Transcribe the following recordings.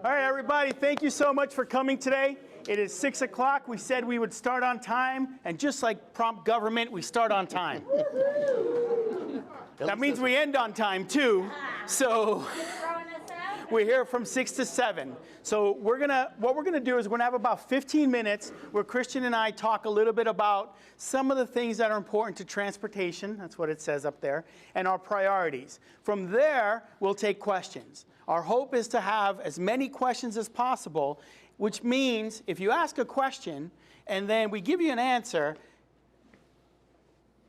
All right, everybody, thank you so much for coming today. It is 6 o'clock. We said we would start on time, and just like prompt government, we start on time. That means we end on time, too. So we're here from 6 to 7. So what we're gonna do is we're gonna have about 15 minutes where Christian and I talk a little bit about some of the things that are important to transportation, that's what it says up there, and our priorities. From there, we'll take questions. Our hope is to have as many questions as possible, which means if you ask a question and then we give you an answer,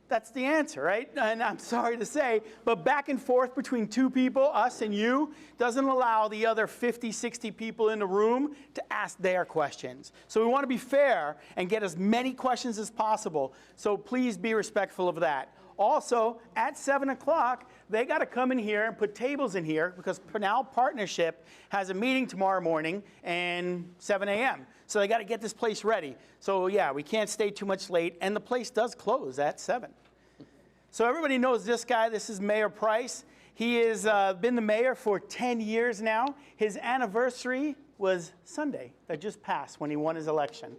that's the answer, right? And I'm sorry to say, but back and forth between two people, us and you, doesn't allow the other 50, 60 people in the room to ask their questions. So we want to be fair and get as many questions as possible. So please be respectful of that. Also, at 7 o'clock, they got to come in here and put tables in here because Pinal Partnership has a meeting tomorrow morning and 7 a.m. So they got to get this place ready. So yeah, we can't stay too much late, and the place does close at 7. So everybody knows this guy. This is Mayor Price. He has been the mayor for 10 years now. His anniversary was Sunday that just passed when he won his election.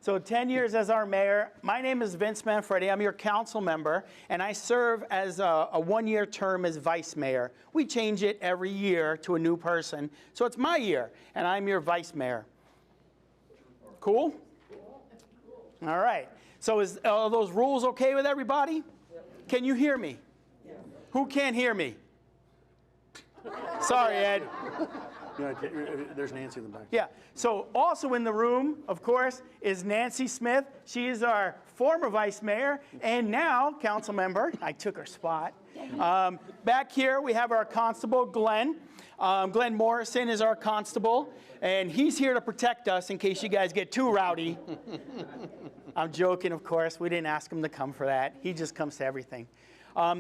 So 10 years as our mayor. My name is Vince Manfredi. I'm your council member, and I serve as a one-year term as vice mayor. We change it every year to a new person. So it's my year, and I'm your vice mayor. Cool? All right. So are those rules okay with everybody? Can you hear me? Who can't hear me? Sorry, Ed. There's Nancy in the back. Yeah. So also in the room, of course, is Nancy Smith. She is our former vice mayor and now council member. I took her spot. Back here, we have our constable, Glenn. Glenn Morrison is our constable, and he's here to protect us in case you guys get too rowdy. I'm joking, of course. We didn't ask him to come for that. He just comes to everything.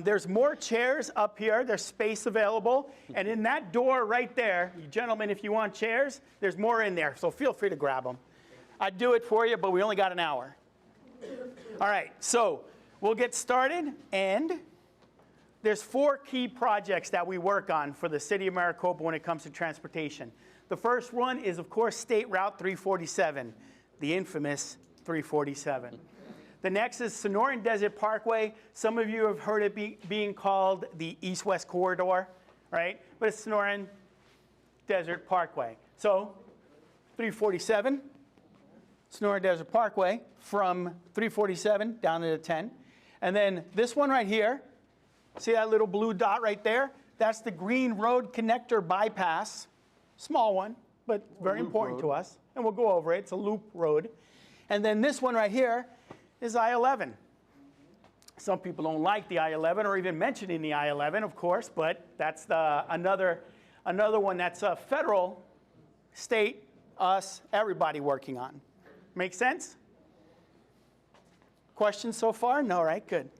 There's more chairs up here. There's space available. And in that door right there, you gentlemen, if you want chairs, there's more in there. So feel free to grab them. I'd do it for you, but we only got an hour. All right, so we'll get started. And there's 4 key projects that we work on for the city of Maricopa when it comes to transportation. The first one is, of course, State Route 347, the infamous 347. The next is Sonoran Desert Parkway. Some of you have heard it being called the East-West Corridor, right? But it's Sonoran Desert Parkway. So 347, Sonoran Desert Parkway, from 347 down to the 10. And then this one right here, see that little blue dot right there? That's the Green Road Connector Bypass. Small one, but very important to us. And we'll go over it. It's a loop road. And then this one right here is I-11. Some people don't like the I-11 or even mentioning the I-11, of course, but that's another one that's a federal, state, us, everybody working on. Make sense? Questions so far? No, right? Good.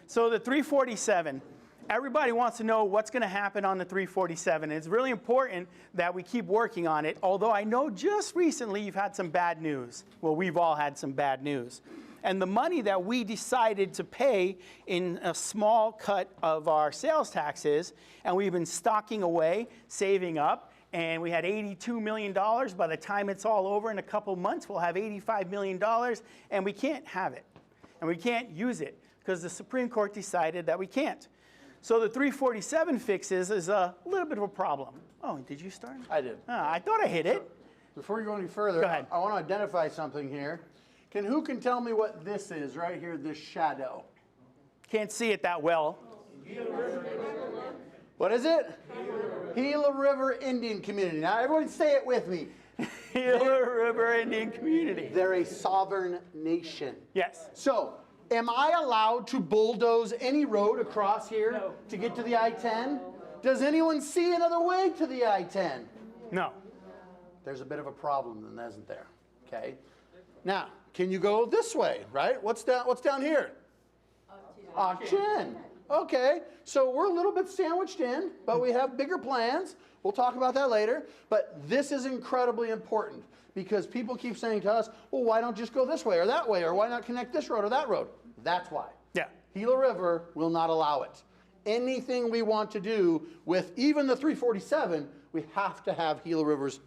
So the 347, everybody wants to know what's going to happen on the 347. It's really important that we keep working on it, although I know just recently you've had some bad news. Well, we've all had some bad news. And the money that we decided to pay in a small cut of our sales taxes, and we've been stocking away, saving up, and we had $82 million. By the time it's all over in a couple months, we'll have $85 million, and we can't have it. And we can't use it because the Supreme Court decided that we can't. So the 347 fixes is a little bit of a problem. Oh, did you start? I did. I thought I hit it. Before you go any further, Go ahead. I want to identify something here. Who can tell me what this is right here, this shadow? Can't see it that well. What is it? Gila River Indian Community. Now, everyone say it with me. Gila River Indian Community. They're a sovereign nation. Yes. So, am I allowed to bulldoze any road across here to get to the I-10? Does anyone see another way to the I-10? No. There's a bit of a problem then, isn't there? Okay. Now, can you go this way, right? What's down here? Auction. Okay. So we're a little bit sandwiched in, but we have bigger plans. We'll talk about that later. But this is incredibly important because people keep saying to us, well, why don't you just go this way or that way, or why not connect this road or that road? That's why. Yeah. Gila River will not allow it. anything we want to do with even the 347, we have to have Gila River's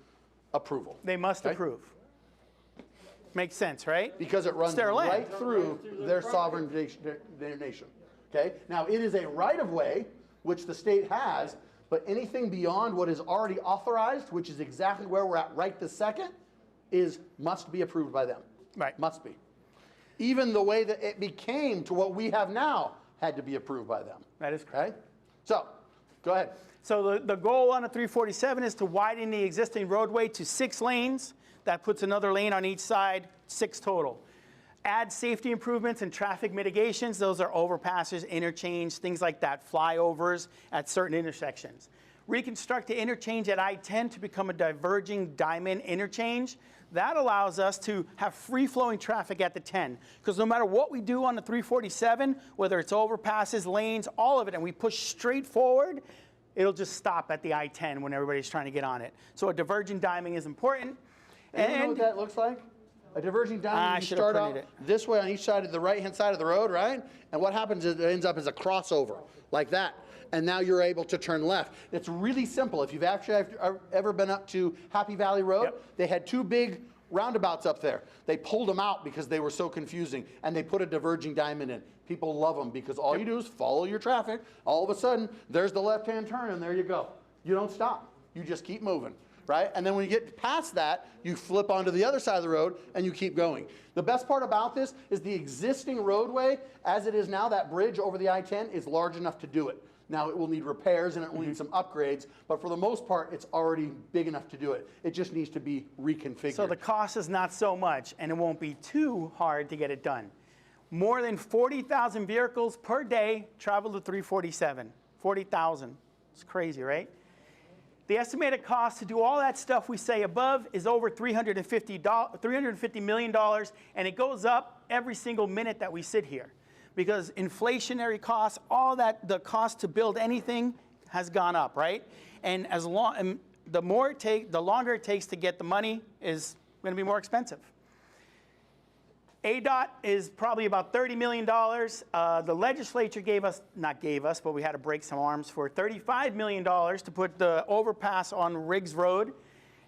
approval. They must approve. Makes sense, right? Because it runs It's their land. right through their sovereign nation. Okay? Now, it is a right-of-way, which the state has, but anything beyond what is already authorized, which is exactly where we're at right this second, must be approved by them. Right. Must be. Even the way that it became to what we have now had to be approved by them. That is correct. Okay? So, go ahead. So the goal on a 347 is to widen the existing roadway to 6 lanes. That puts another lane on each side, 6 total. Add safety improvements and traffic mitigations. Those are overpasses, interchange, things like that, flyovers at certain intersections. Reconstruct the interchange at I-10 to become a diverging diamond interchange. That allows us to have free-flowing traffic at the 10. Because no matter what we do on the 347, whether it's overpasses, lanes, all of it, and we push straight forward, it'll just stop at the I-10 when everybody's trying to get on it. So a diverging diamond is important. And you know what that looks like? A diverging diamond, you start out this way on each side of the right-hand side of the road, right? And what happens is it ends up as a crossover, like that. And now you're able to turn left. It's really simple. If you've actually ever been up to Happy Valley Road, they had 2 big roundabouts up there. They pulled them out because they were so confusing, and they put a diverging diamond in. People love them because all you do is follow your traffic. All of a sudden, there's the left-hand turn, and there you go. You don't stop. You just keep moving. Right? And then when you get past that, you flip onto the other side of the road and you keep going. The best part about this is the existing roadway, as it is now, that bridge over the I-10 is large enough to do it. Now it will need repairs and it will need some upgrades, but for the most part, it's already big enough to do it. It just needs to be reconfigured. So the cost is not so much, and it won't be too hard to get it done. More than 40,000 vehicles per day travel to 347. 40,000. It's crazy, right? The estimated cost to do all that stuff we say above is over $350 million, and it goes up every single minute that we sit here. Because inflationary costs, all that, the cost to build anything has gone up, right? And the longer it takes to get the money is going to be more expensive. Adot is probably about $30 million. The legislature but we had to break some arms for $35 million to put the overpass on Riggs Road.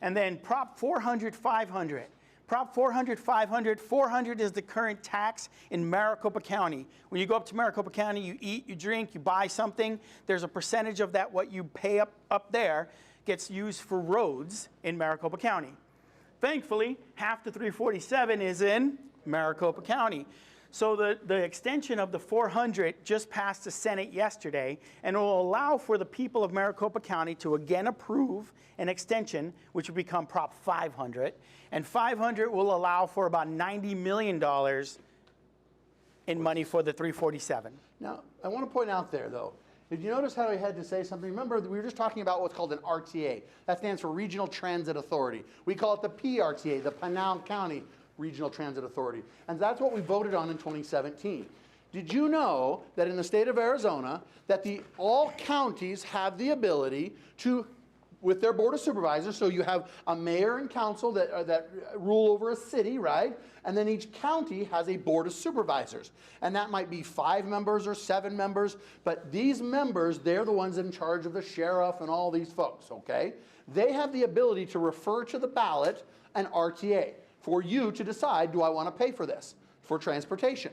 And then Prop 400, 500. Prop 400, 500, 400 is the current tax in Maricopa County. When you go up to Maricopa County, you eat, you drink, you buy something. There's a percentage of that, what you pay up there, gets used for roads in Maricopa County. Thankfully, half the 347 is in Maricopa County. So the extension of the 400 just passed the Senate yesterday, and it will allow for the people of Maricopa County to again approve an extension, which will become Prop 500. And 500 will allow for about $90 million in money for the 347. Now, I want to point out there, though, did you notice how I had to say something? Remember, we were just talking about what's called an RTA. That stands for Regional Transit Authority. We call it the PRTA, the Pinal County Regional Transit Authority. And that's what we voted on in 2017. Did you know that in the state of Arizona, that all counties have the ability to, with their board of supervisors, so you have a mayor and council that rule over a city, right? And then each county has a board of supervisors. And that might be 5 members or 7 members, but these members, they're the ones in charge of the sheriff and all these folks, okay? They have the ability to refer to the ballot an RTA for you to decide, do I want to pay for this, for transportation.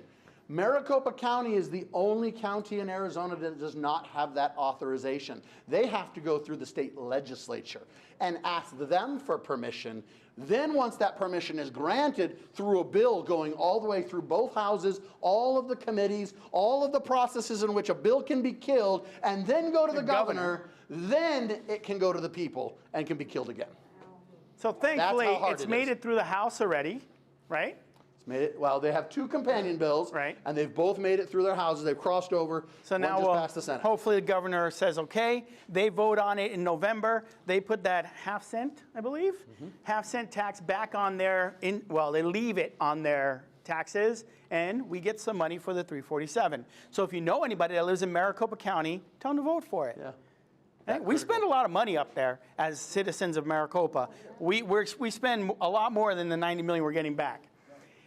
Maricopa County is the only county in Arizona that does not have that authorization. They have to go through the state legislature and ask them for permission. Then once that permission is granted through a bill going all the way through both houses, all of the committees, all of the processes in which a bill can be killed, and then go to the governor, then it can go to the people and can be killed again. So thankfully, it's made it through the House already, right? It's made it. Well, they have 2 companion bills, right? And they've both made it through their houses. They've crossed over. So now one just passed the Senate. Hopefully the governor says, okay, they vote on it in November. They put that half-cent, I believe, half-cent tax back on their, they leave it on their taxes, and we get some money for the 347. So if you know anybody that lives in Maricopa County, tell them to vote for it. Yeah. We spend a lot of money up there as citizens of Maricopa. We spend a lot more than the $90 million we're getting back.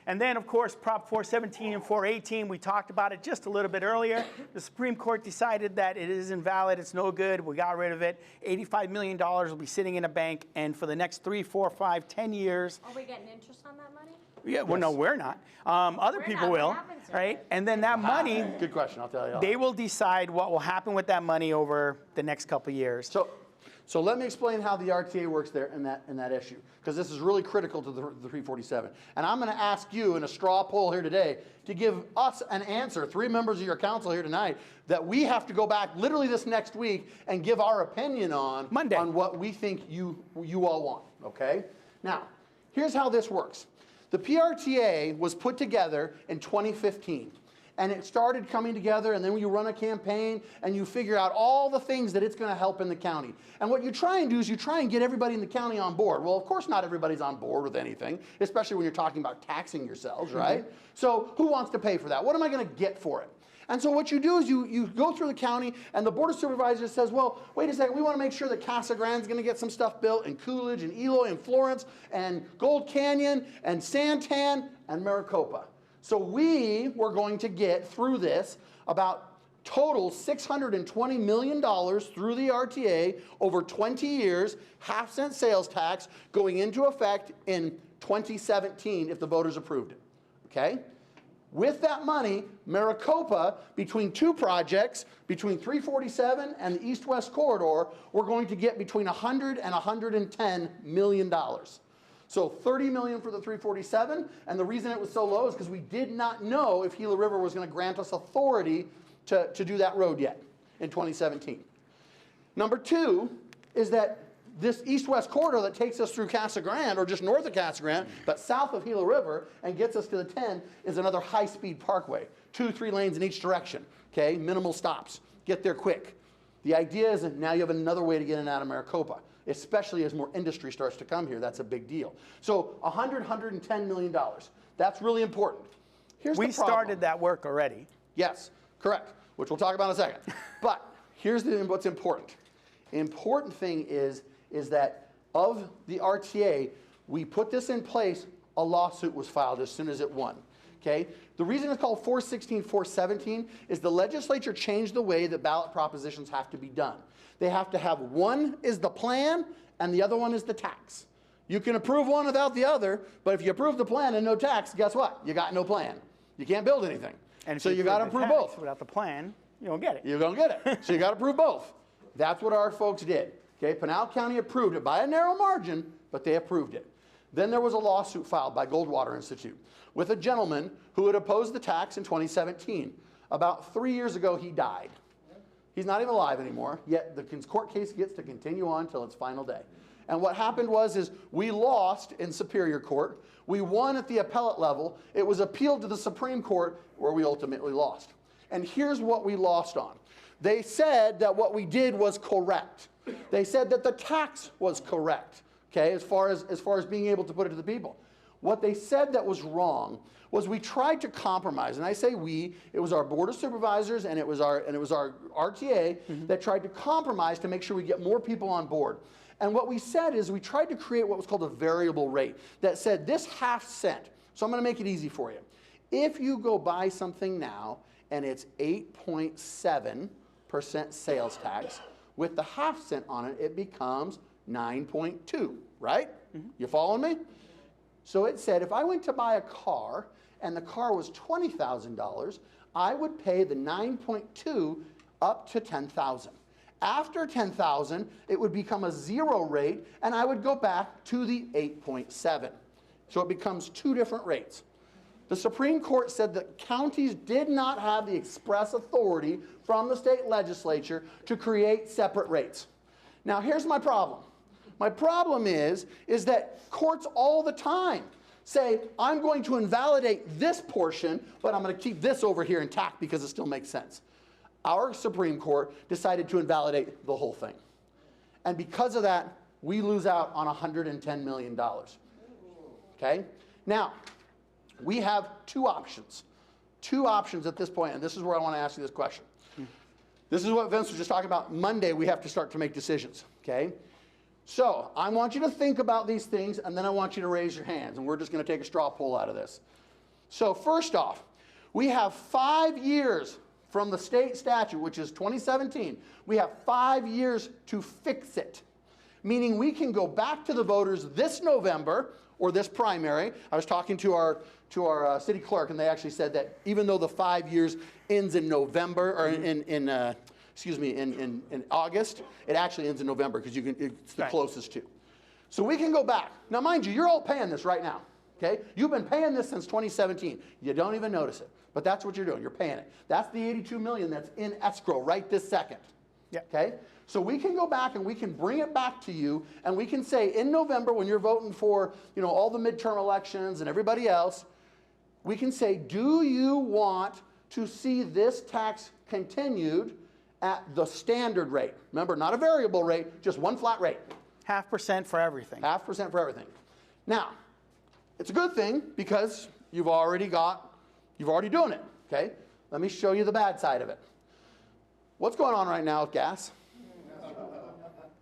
And then, of course, Prop 417 and 418, we talked about it just a little bit earlier. The Supreme Court decided that it is invalid, it's no good, we got rid of it. $85 million will be sitting in a bank, and for the next 3, 4, 5, 10 years. Are we getting interest on that money? Yeah, well, no, we're not. Other We're people not. What will, happens to right? it? And then that money, Good question, I'll tell you. they will decide what will happen with that money over the next couple of years. So let me explain how the RTA works there in that issue, because this is really critical to the 347. And I'm going to ask you in a straw poll here today to give us an answer, 3 members of your council here tonight, that we have to go back literally this next week and give our opinion on Monday. on what we think you all want, okay? Now, here's how this works. The PRTA was put together in 2015. And it started coming together, and then you run a campaign, and you figure out all the things that it's going to help in the county. And what you try and do is you try and get everybody in the county on board. Well, of course, not everybody's on board with anything, especially when you're talking about taxing yourselves, right? So who wants to pay for that? What am I going to get for it? And so what you do is you go through the county, and the Board of Supervisors says, well, wait a second, we want to make sure that Casa Grande's going to get some stuff built, and Coolidge, and Eloy, and Florence, and Gold Canyon, and Santan, and Maricopa. So we were going to get through this about total $620 million through the RTA over 20 years, half-cent sales tax going into effect in 2017 if the voters approved it, okay? With that money, Maricopa, between 2 projects, between 347 and the east-west corridor, we're going to get between $100 and $110 million. So $30 million for the 347, and the reason it was so low is because we did not know if Gila River was going to grant us authority to do that road yet in 2017. Number 2 is that this east-west corridor that takes us through Casa Grande, or just north of Casa Grande, but south of Gila River, and gets us to the 10, is another high-speed parkway. 2, 3 lanes in each direction, okay? Minimal stops. Get there quick. The idea is that now you have another way to get in and out of Maricopa, especially as more industry starts to come here. That's a big deal. So $110 million. That's really important. Here's the problem. We started that work already. Yes, correct, which we'll talk about in a second. But here's what's important. Important thing is that of the RTA, we put this in place, a lawsuit was filed as soon as it won. Okay? The reason it's called 416, 417 is the legislature changed the way that ballot propositions have to be done. They have to have one is the plan and the other one is the tax. You can approve one without the other, but if you approve the plan and no tax, guess what? You got no plan. You can't build anything. And so you got to approve both. Without the plan, you don't get it. You don't get it. So you got to approve both. That's what our folks did. Okay, Pinal County approved it by a narrow margin, but they approved it. Then there was a lawsuit filed by Goldwater Institute with a gentleman who had opposed the tax in 2017. About 3 years ago, he died. He's not even alive anymore, yet the court case gets to continue on until its final day. And what happened was we lost in Superior Court. We won at the appellate level. It was appealed to the Supreme Court, where we ultimately lost. And here's what we lost on. They said that what we did was correct. They said that the tax was correct, okay, as far as being able to put it to the people. What they said that was wrong was we tried to compromise, and I say we, it was our Board of Supervisors and it was our RTA that tried to compromise to make sure we get more people on board. And what we said is we tried to create what was called a variable rate that said this half cent, so I'm going to make it easy for you. If you go buy something now and it's 8.7% sales tax, with the half cent on it, it becomes 9.2, right? You following me? So it said if I went to buy a car and the car was $20,000, I would pay the 9.2 up to $10,000. After $10,000, it would become a 0 rate, and I would go back to the 8.7. So it becomes 2 different rates. The Supreme Court said that counties did not have the express authority from the state legislature to create separate rates. Now here's my problem. My problem is that courts all the time say, I'm going to invalidate this portion, but I'm going to keep this over here intact because it still makes sense. Our Supreme Court decided to invalidate the whole thing. And because of that, we lose out on $110 million. Okay? Now, we have 2 options. 2 options at this point, and this is where I want to ask you this question. This is what Vince was just talking about. Monday, we have to start to make decisions, okay? So I want you to think about these things, and then I want you to raise your hands, and we're just going to take a straw poll out of this. So first off, we have 5 years from the state statute, which is 2017. We have 5 years to fix it, meaning we can go back to the voters this November or this primary. I was talking to our city clerk, and they actually said that even though the 5 years ends in November or in August, it actually ends in November because it's the closest to. So we can go back. Now, mind you, you're all paying this right now. Okay? You've been paying this since 2017. You don't even notice it, but that's what you're doing. You're paying it. That's the $82 million that's in escrow right this second. Yep. Okay? So we can go back and we can bring it back to you, and we can say in November when you're voting for, all the midterm elections and everybody else, we can say, do you want to see this tax continued at the standard rate? Remember, not a variable rate, just one flat rate. 0.5% for everything. 0.5% for everything. Now, it's a good thing because you've already doing it, okay? Let me show you the bad side of it. What's going on right now with gas?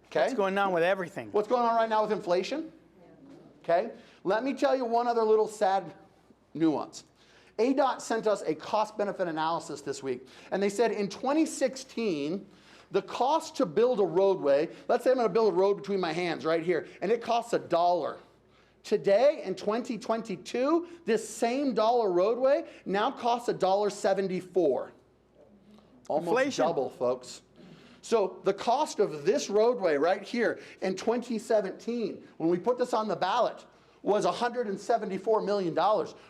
Okay. What's going on with everything? What's going on right now with inflation? Okay. Let me tell you one other little sad nuance. Adot sent us a cost-benefit analysis this week, and they said in 2016, the cost to build a roadway, let's say I'm going to build a road between my hands right here, and it costs $1. Today, in 2022, this same dollar roadway now costs $1.74. Almost Inflation. double, folks. So the cost of this roadway right here in 2017, when we put this on the ballot, was $174 million.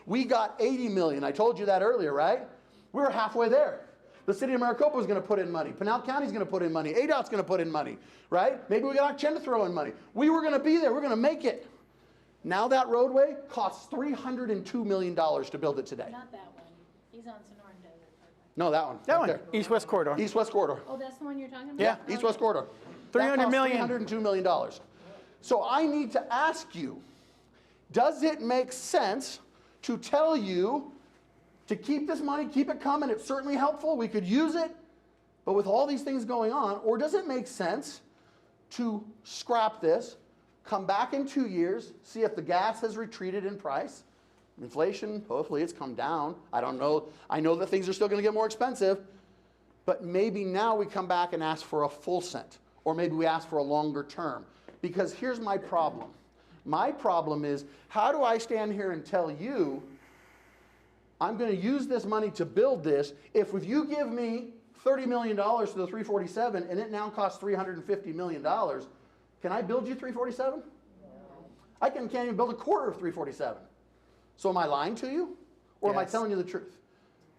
We got $80 million. I told you that earlier, right? We were halfway there. The city of Maricopa is going to put in money. Pinal County is going to put in money. Adot's going to put in money, right? Maybe we got Chen to throw in money. We were going to be there. We're going to make it. Now that roadway costs $302 million to build it today. Not that one. He's on Sonoran Desert. No, that one. That right one, there. East-West corridor. East-West corridor. Oh, that's the one you're talking about? Yeah, Oh, East-West corridor. 300 million. $302 million. So I need to ask you, does it make sense to tell you to keep this money, keep it coming? It's certainly helpful. We could use it. But with all these things going on, or does it make sense to scrap this, come back in 2 years, see if the gas has retreated in price? Inflation, hopefully it's come down. I don't know. I know that things are still going to get more expensive. But maybe now we come back and ask for a full cent. Or maybe we ask for a longer term. Because here's my problem. My problem is, how do I stand here and tell you I'm going to use this money to build this if you give me $30 million to the 347 and it now costs $350 million, can I build you 347? No. I can't even build a quarter of 347. So am I lying to you? Or am I telling you the truth?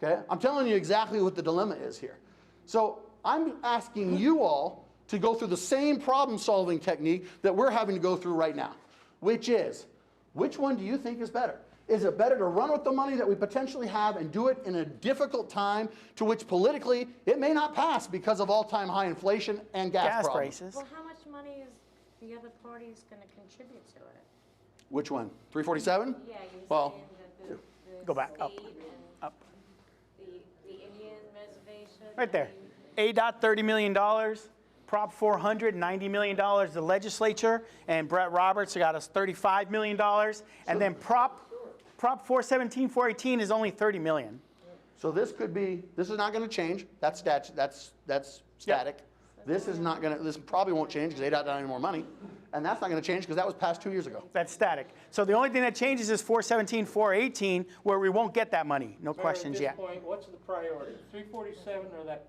Okay? I'm telling you exactly what the dilemma is here. So I'm asking you all to go through the same problem-solving technique that we're having to go through right now, which is, which one do you think is better? Is it better to run with the money that we potentially have and do it in a difficult time to which politically it may not pass because of all-time high inflation and gas problems? prices. Well, how much money is the other parties going to contribute to it? Which one? 347? Yeah, you're Well, saying that the Go back, up, state and up. the Indian reservation. Right there. ADOT, $30 million. Prop 400, $90 million. The legislature and Brett Roberts got us $35 million. And then Prop 417, 418 is only $30 million. so this is not going to change. That's static. This is not going to, this probably won't change because ADOT doesn't have any more money. And that's not going to change because that was passed 2 years ago. That's static. So the only thing that changes is 417, 418, where we won't get that money. No questions yet. At this point, what's the priority? 347 or that?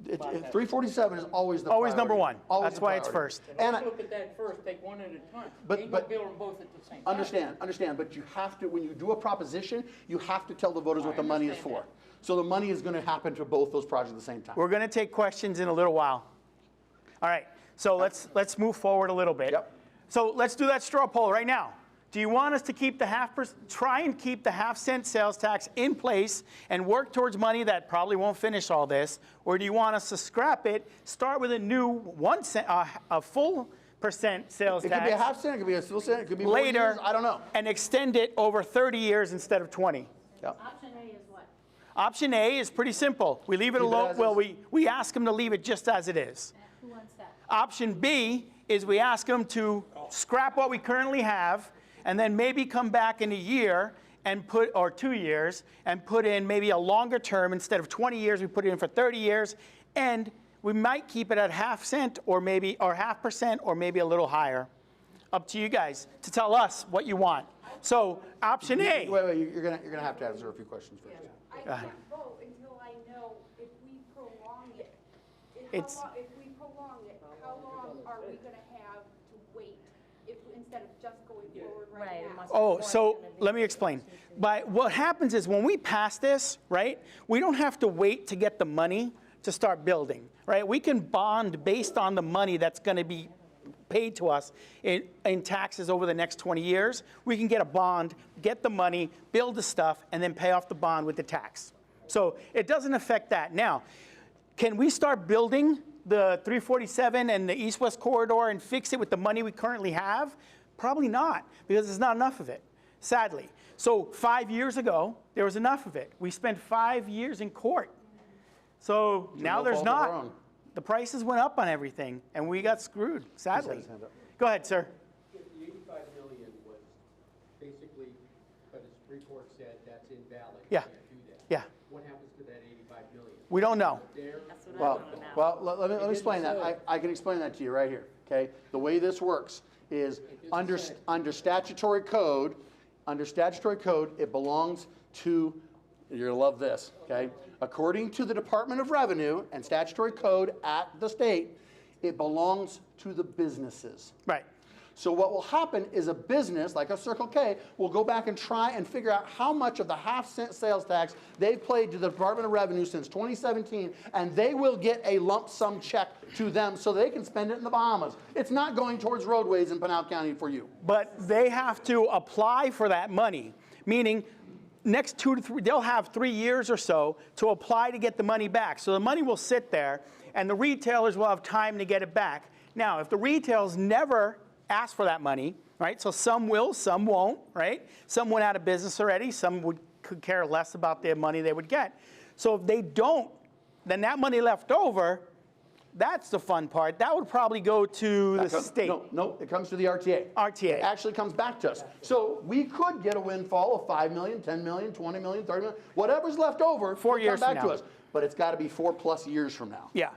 347 is always the Always priority. number one. Always That's the why it's priority. first. And And let's look at that first, take one at a time. But- Ain't but- gonna build them both at the same time. understand, but you have to, when you do a proposition, you have to tell the voters what I the money is understand for. that. So the money is going to happen to both those projects at the same time. We're going to take questions in a little while. All right. So let's move forward a little bit. Yep. So let's do that straw poll right now. Do you want us to keep the try and keep the half-cent sales tax in place and work towards money that probably won't finish all this, or do you want us to scrap it, start with a new 1 cent, a full percent sales It tax could be a half cent, it could be a full cent, it could be more later, years, I don't know. and extend it over 30 years instead of 20? Yep. Option A is what? Option A is pretty simple. We leave it Keep it alone. as Well, is. we ask them to leave it just as it is. Who wants that? Option B is we ask them to scrap what we currently have and then maybe come back in a year and or 2 years, and put in maybe a longer term. Instead of 20 years, we put it in for 30 years, and we might keep it at half cent or maybe, or 0.5% or maybe a little higher. Up to you guys to tell us what you want. So option A. Wait, you're gonna have to answer a few questions first. I can't vote until I know if we prolong it. If we prolong it, how long are we gonna have to wait instead of just going forward right now? Oh, so let me explain. But what happens is when we pass this, right, we don't have to wait to get the money to start building, right? We can bond based on the money that's going to be paid to us in taxes over the next 20 years. We can get a bond, get the money, build the stuff, and then pay off the bond with the tax. So it doesn't affect that. Now, can we start building the 347 and the east-west corridor and fix it with the money we currently have? Probably not, because there's not enough of it, sadly. So 5 years ago, there was enough of it. We spent 5 years in court. So now there's not. The prices went up on everything, and we got screwed, sadly. Go ahead, sir. If the 85 million was basically, but the Supreme Court said that's invalid, you Yeah. can't do that. Yeah, What happens to that 85 million? we don't know. There, Well, let me explain that. I can explain that to you right here, okay? The way this works is under statutory code, it belongs to, you're gonna love this, okay? According to the Department of Revenue and statutory code at the state, it belongs to the businesses. Right. So what will happen is a business, like a Circle K, will go back and try and figure out how much of the half-cent sales tax they've paid to the Department of Revenue since 2017, and they will get a lump sum check to them so they can spend it in the Bahamas. It's not going towards roadways in Pinal County for you. But they have to apply for that money, meaning next 2 to 3, they'll have 3 years or so to apply to get the money back. So the money will sit there, and the retailers will have time to get it back. Now, if the retailers never ask for that money, right? So some will, some won't, right? Some went out of business already. Some could care less about the money they would get. So if they don't, then that money left over, that's the fun part. That would probably go to the state. No, it comes to the RTA. RTA. It actually comes back to us. So we could get a windfall of 5 million, 10 million, 20 million, 30 million, whatever's left over. 4 years come back from to now. us. But it's got to be 4+ years from now. Yeah,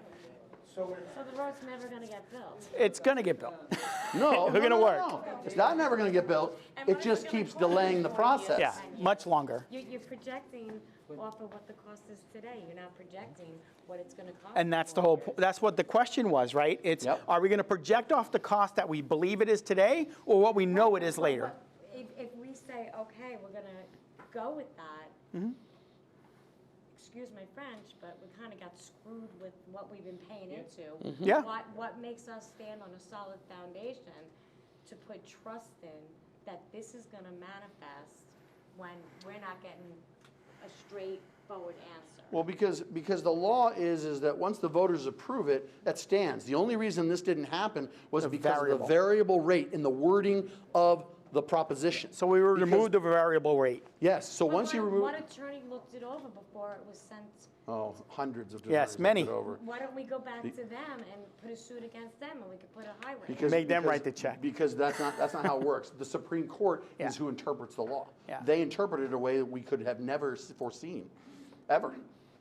So the road's never gonna get built. it's going to get built. No, We're gonna work. No. It's not never going to get built. It just keeps delaying the process. Yeah, much longer. You're projecting off of what the cost is today. You're not projecting what it's gonna cost. And that's the whole, that's what the question was, right? It's, Yep. are we going to project off the cost that we believe it is today or what we know it is later? If we say, okay, we're gonna go with that, excuse my French, but we kind of got screwed with what we've been paying into. Yeah. What makes us stand on a solid foundation to put trust in that this is gonna manifest when we're not getting a straightforward answer? Well, because the law is that once the voters approve it, that stands. The only reason this didn't happen was because of the variable rate in the wording of the proposition. So we removed the variable rate. Yes, so But once you remove, What attorney looked it over before it was sent? hundreds of Yes, attorneys many. looked it over. Why don't we go back to them and put a suit against them, and we could put a highway? Because- Make them because- write the check. Because that's not how it works. The Supreme Court Yeah. is who interprets the law. Yeah. They interpret it in a way that we could have never foreseen, ever,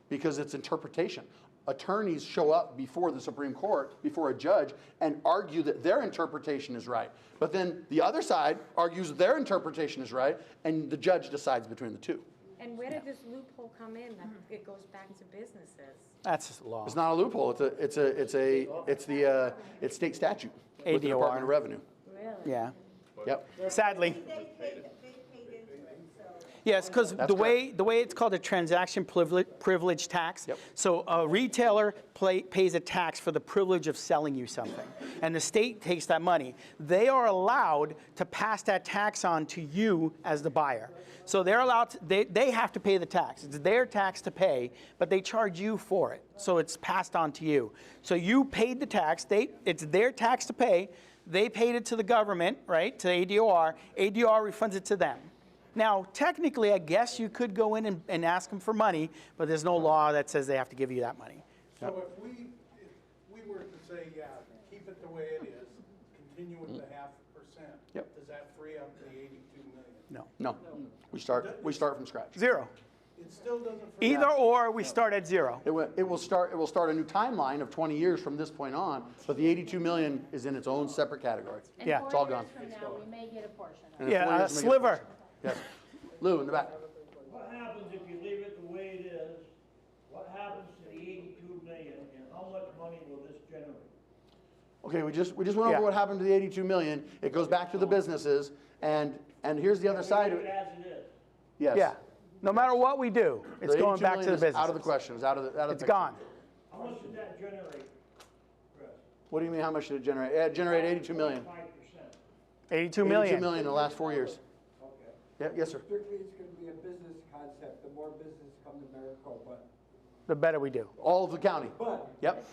because it's interpretation. Attorneys show up before the Supreme Court, before a judge, and argue that their interpretation is right. But then the other side argues that their interpretation is right, and the judge decides between the two. And where did this loophole come in that it goes back to businesses? That's just law. It's not a loophole. It's state statute with the ADOR. Department of Revenue. Really? Yeah. Yep. Sadly. They paid into it, so. Yes, because That's the way it's called a transaction privilege tax. Yep. So a retailer pays a tax for the privilege of selling you something, and the state takes that money. They are allowed to pass that tax on to you as the buyer. So they're allowed to, they have to pay the tax. It's their tax to pay, but they charge you for it. So it's passed on to you. So you paid the tax. It's their tax to pay. They paid it to the government, right, to ADOR. ADOR refunds it to them. Now, technically, I guess you could go in and ask them for money, but there's no law that says they have to give you that money. So if we were to say, yeah, keep it the way it is, continue with the 0.5%. Yep. Does that free up the 82 million? No. No. We start from scratch. Zero. It still doesn't. Either or, we start at zero. It will start a new timeline of 20 years from this point on, but the 82 million is in its own separate category. Yeah. It's all gone. From now, we may get a portion of it. And in 4 Yeah, a years, we make it sliver. worse. Yes. Lou, in the back. What happens if you leave it the way it is? What happens to the 82 million, and how much money will this generate? Okay, we just went over Yeah. what happened to the 82 million. It goes back to the businesses, and here's the other side of Leave it. it as it is. Yes. Yeah. No matter what we do, it's The going 82 back to million the is business. out of the question. It's out of the It's picture. gone. How much did that generate, Chris? What do you mean, how much did it generate? It generated 82 million. 5%. 82 82 million. million in the last 4 years. Okay. Yeah, yes, sir. Strictly, it's gonna be a business concept, the more business come to Maricopa. The better we do. All of the county. But Yep.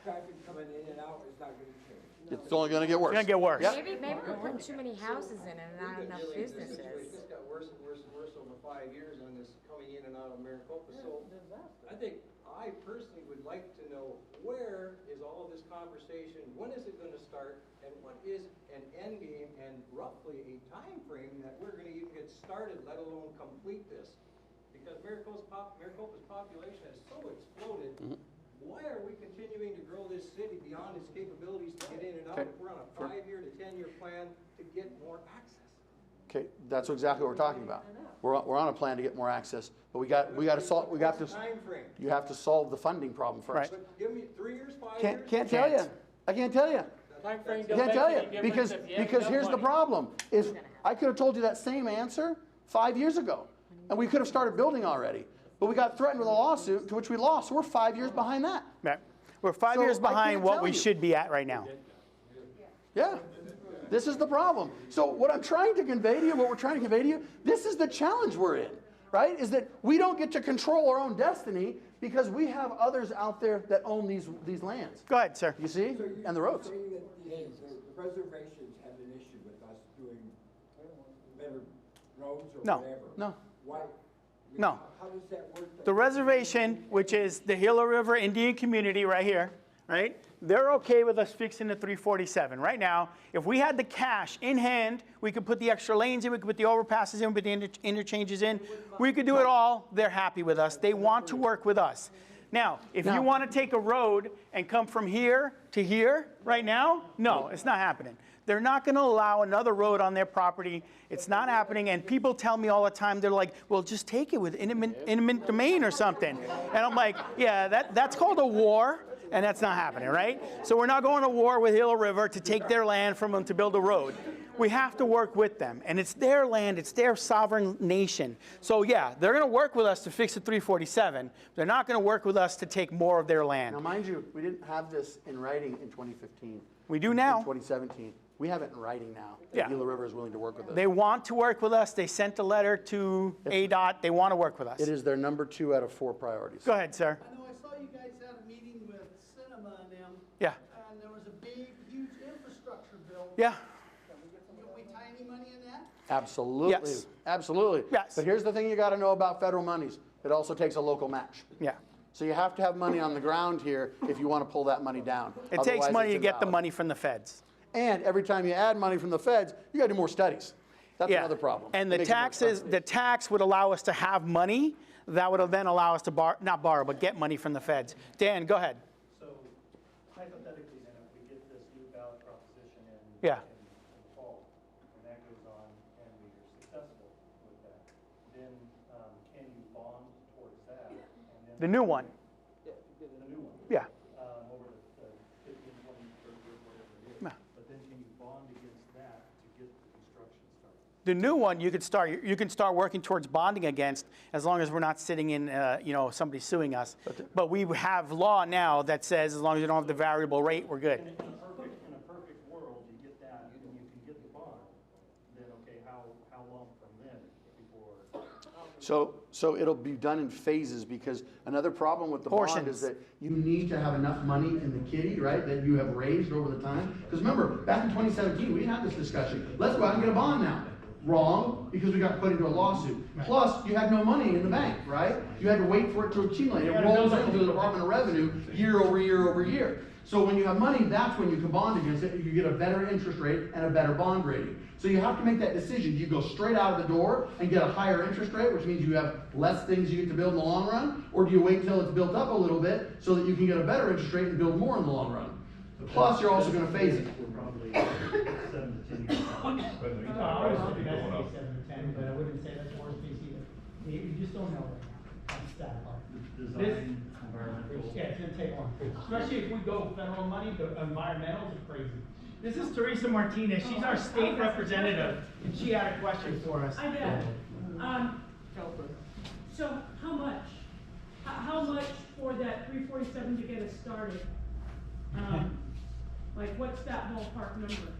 traffic coming in and out is not gonna change. It's only going to get worse. It's gonna get worse. Yep. Maybe we're putting too many houses in and not enough businesses. It's got worse and worse and worse over 5 years on this coming in and out of Maricopa. So I think I personally would like to know, where is all of this conversation? When is it gonna start? And what is an end game and roughly a time frame that we're gonna even get started, let alone complete this? Because Maricopa's population has so exploded. Why are we continuing to grow this city beyond its capabilities to get in and out Okay. if we're on a 5-year to 10-year plan to get more access? Okay, that's exactly what we're talking about. We're on a plan to get more access, but we got to solve, What's the time frame? you have to solve the funding problem first. Right. But give me 3 years, 5 years? Can't tell you. Can't. I can't tell you. The timeframe I don't can't make tell any you difference if you have because enough here's the money. problem is I could have told you that same answer 5 years ago, and we could have started building already. But we got threatened with a lawsuit to which we lost. So we're 5 years behind that. Right. We're 5 So years I behind can't what tell we you. should be at right now. Yeah. This is the problem. So what I'm trying to convey to you, what we're trying to convey to you, this is the challenge we're in, right? Is that we don't get to control our own destiny because we have others out there that own these lands. Go ahead, sir. You see? So And the roads. Saying that the reservations have an issue with us doing better roads or No. whatever. No. Why? No. How does that work? The reservation, which is the Gila River Indian community right here, right? They're okay with us fixing the 347. Right now, if we had the cash in hand, we could put the extra lanes in, we could put the overpasses in, we could put the interchanges in. We could do it all. They're happy with us. They want to work with us. Now, if you want to take a road and come from here to here right now, no, it's not happening. They're not going to allow another road on their property. It's not happening. And people tell me all the time, they're like, well, just take it with intimate domain or something. And I'm like, yeah, that's called a war. And that's not happening, right? So we're not going to war with Gila River to take their land from them to build a road. We have to work with them. And it's their land. It's their sovereign nation. So, yeah, they're going to work with us to fix the 347. They're not going to work with us to take more of their land. Now, mind you, we didn't have this in writing in 2015. We do now. In 2017. We have it in writing now. Yeah. Gila River is willing to work with us. They want to work with us. They sent a letter to ADOT. They want to work with us. It is their number 2 out of 4 priorities. Go ahead, sir. I know I saw you guys had a meeting with Cinema and them, Yeah. and there was a big, huge infrastructure bill. Yeah. Can we tie any money in that? Absolutely. Yes. Absolutely. Yes. But here's the thing you got to know about federal monies. It also takes a local match. Yeah. So you have to have money on the ground here if you want to pull that money down. It takes Otherwise, money it's to get the invalid. money from the feds. And every time you add money from the feds, you got to do more studies. That's Yeah. another problem. And It the makes it more taxes, expensive. the tax would allow us to have money that would then allow us to not borrow, but get money from the feds. Dan, go ahead. So hypothetically then, if we get this new ballot proposition in Yeah. in the fall, and that goes on, and we are successful with that, then can you bond towards that? And then The new one. the new one, Yeah. over the 15, 20, 30 years, whatever it is. Yeah. But then can you bond against that to get the construction started? The new one, you can start working towards bonding against, as long as we're not sitting in, somebody suing us. But we have law now that says as long as you don't have the variable rate, we're good. In a perfect world, you get that, and you can get the bond, then okay, how long from then before? So it'll be done in phases because another problem with the bond Portions. is that you need to have enough money in the kitty, right, that you have raised over the time. Because remember, back in 2017, we didn't have this discussion. Let's go out and get a bond now. Wrong, because we got put into a lawsuit. Plus, you had no money in the bank, right? You had to wait for it to accumulate. It rolls into the Department of Revenue year over year over year. So when you have money, that's when you can bond against it. You get a better interest rate and a better bond rating. So you have to make that decision. Do you go straight out of the door and get a higher interest rate, which means you have less things you get to build in the long run? Or do you wait till it's built up a little bit so that you can get a better interest rate and build more in the long run? Plus, you're also going to phase it. We're probably 7 to 10 years out. I would say that's 7 to 10, but I wouldn't say that's worst case either. You just don't know right now. That's that part. Design, environmental. Yeah, it's gonna take long, especially if we go federal money, the environmentals are crazy. This is Teresa Martinez. She's our state representative, and she had a question for us. I did. So how much? How much for that 347 to get us started? Like, what's that ballpark number?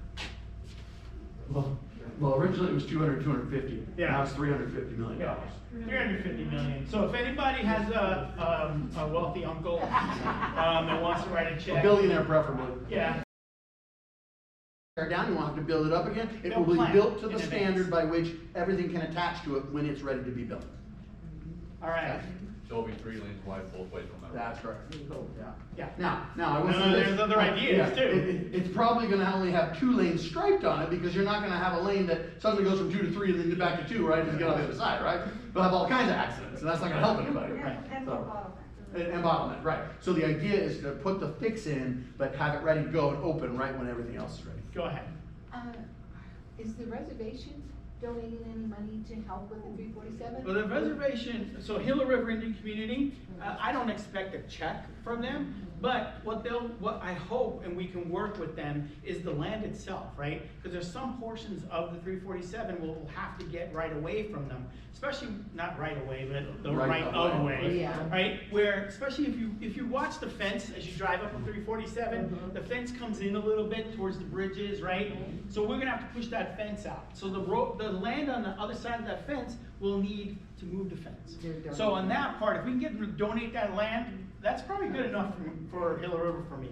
Well, originally it was 200, 250. Yeah. Now it's $350 million. Yeah. 350 million. So if anybody has a wealthy uncle that wants to write a check. A billionaire preferably. Yeah. Tear down, you won't have to build it up again. It They'll will be plan built to in the advance. standard by which everything can attach to it when it's ready to be built. All right. So it'll be 3 lanes wide both ways no matter. That's correct. Yeah. Now I will No, say this. there's other ideas, too. It's probably going to only have 2 lanes striped on it because you're not going to have a lane that suddenly goes from 2 to 3 and then get back to 2, right? And get on the other side, right? You'll have all kinds of accidents, and that's not going to help anybody. And So- bottleneck. And bottleneck, right. So the idea is to put the fix in, but have it ready to go and open right when everything else is ready. Go ahead. Is the reservation donating any money to help with the 347? Well, the reservation, so Gila River Indian Community, I don't expect a check from them, but what I hope, and we can work with them, is the land itself, right? Because there's some portions of the 347 we'll have to get right away from them, especially, not right away, but the right of way, Yeah. right? Where, especially if you watch the fence as you drive up on 347, the fence comes in a little bit towards the bridges, right? So we're gonna have to push that fence out. So the land on the other side of that fence will need to move the fence. So on that part, if we can get them to donate that land, that's probably good enough for Gila River for me.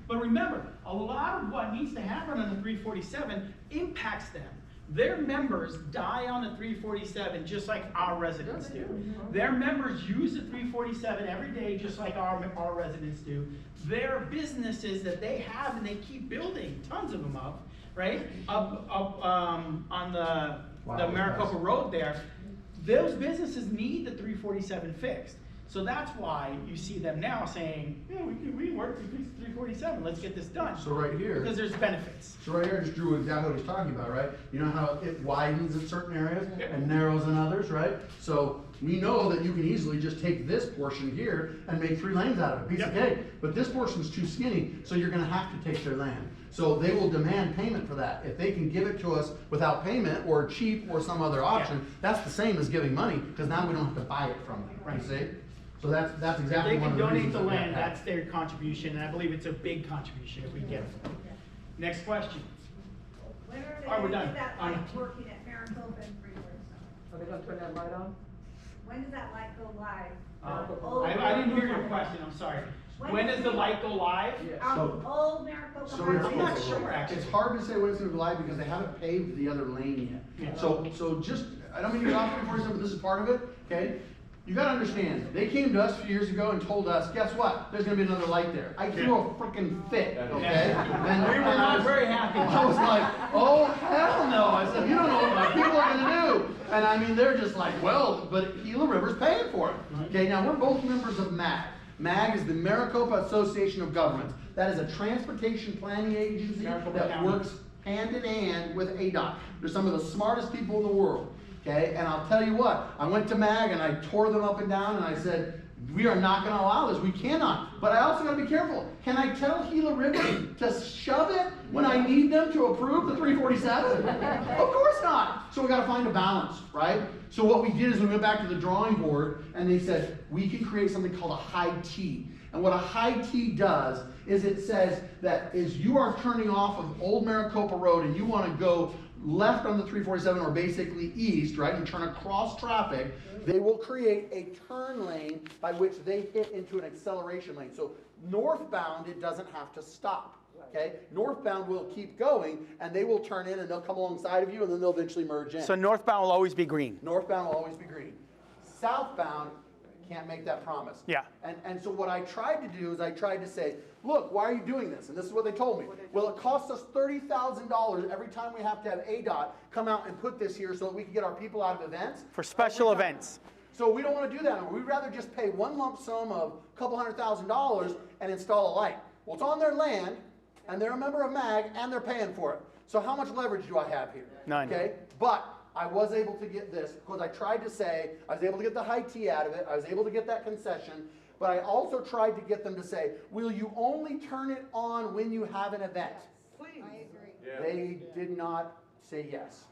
But remember, a lot of what needs to happen on the 347 impacts them. Their members die on the 347 just like our residents do. Their members use the 347 every day just like our residents do. Their businesses that they have, and they keep building tons of them up, right? Up on the Maricopa Road there. Those businesses need the 347 fixed. So that's why you see them now saying, yeah, we can work to fix 347, let's get this done. So right here. Because there's benefits. So right here, I just drew exactly what he's talking about, right? You know how it widens in certain areas and narrows in others, right? So we know that you can easily just take this portion here and make 3 lanes out of it, piece of cake. But this portion's too skinny, so you're gonna have to take their land. So they will demand payment for that. If they can give it to us without payment or cheap or some other option, that's the same as giving money, because now we don't have to buy it from them, right? See? So that's If exactly they one can of the donate reasons the that we land, have. that's their contribution, and I believe it's a big contribution if we get it. Next question. When are they All right, we're gonna done. get that On- light working at Maricopa and 347? Are they gonna turn that light on? When does that light go live? I didn't hear your question, I'm sorry. When does the light go live? On old Maricopa So Highway? I'm not sure, actually. It's hard to say when it's gonna go live because they haven't paved the other lane yet. So just, I don't mean to get off 347, but this is part of it, okay? You gotta understand, they came to us a few years ago and told us, guess what? There's gonna be another light there. I threw a freaking fit, okay? And We were not very happy. I was like, oh, hell no. I said, you don't know what my people are gonna do. And I mean, they're just like, well, but Gila River's paying for it. Okay, now we're both members of MAG. MAG is the Maricopa Association of Governments. That is a transportation planning agency that works hand in hand with Adot. They're some of the smartest people in the world. Okay, and I'll tell you what, I went to MAG and I tore them up and down and I said, we are not going to allow this. We cannot. But I also got to be careful. Can I tell Gila River to shove it when I need them to approve the 347? Of course not. So we got to find a balance, right? So what we did is we went back to the drawing board and they said, we can create something called a high T. And what a high T does is it says that as you are turning off of Old Maricopa Road and you want to go left on the 347 or basically east, right, and turn across traffic, they will create a turn lane by which they hit into an acceleration lane. So northbound, it doesn't have to stop. Okay? Northbound will keep going and they will turn in and they'll come alongside of you and then they'll eventually merge in. So northbound will always be green. Northbound will always be green. Southbound, can't make that promise. Yeah. And so what I tried to do is I tried to say, look, why are you doing this? And this is what they told me. Well, it costs us $30,000 every time we have to have ADOT come out and put this here so that we can get our people out of events. For special events. So we don't want to do that anymore. We'd rather just pay one lump sum of a couple $100,000 and install a light. Well, it's on their land, and they're a member of MAG, and they're paying for it. So how much leverage do I have here? None. Okay, but I was able to get this because I tried to say, I was able to get the high tea out of it, I was able to get that concession, but I also tried to get them to say, will you only turn it on when you have an event? Please. I agree. They did not say yes.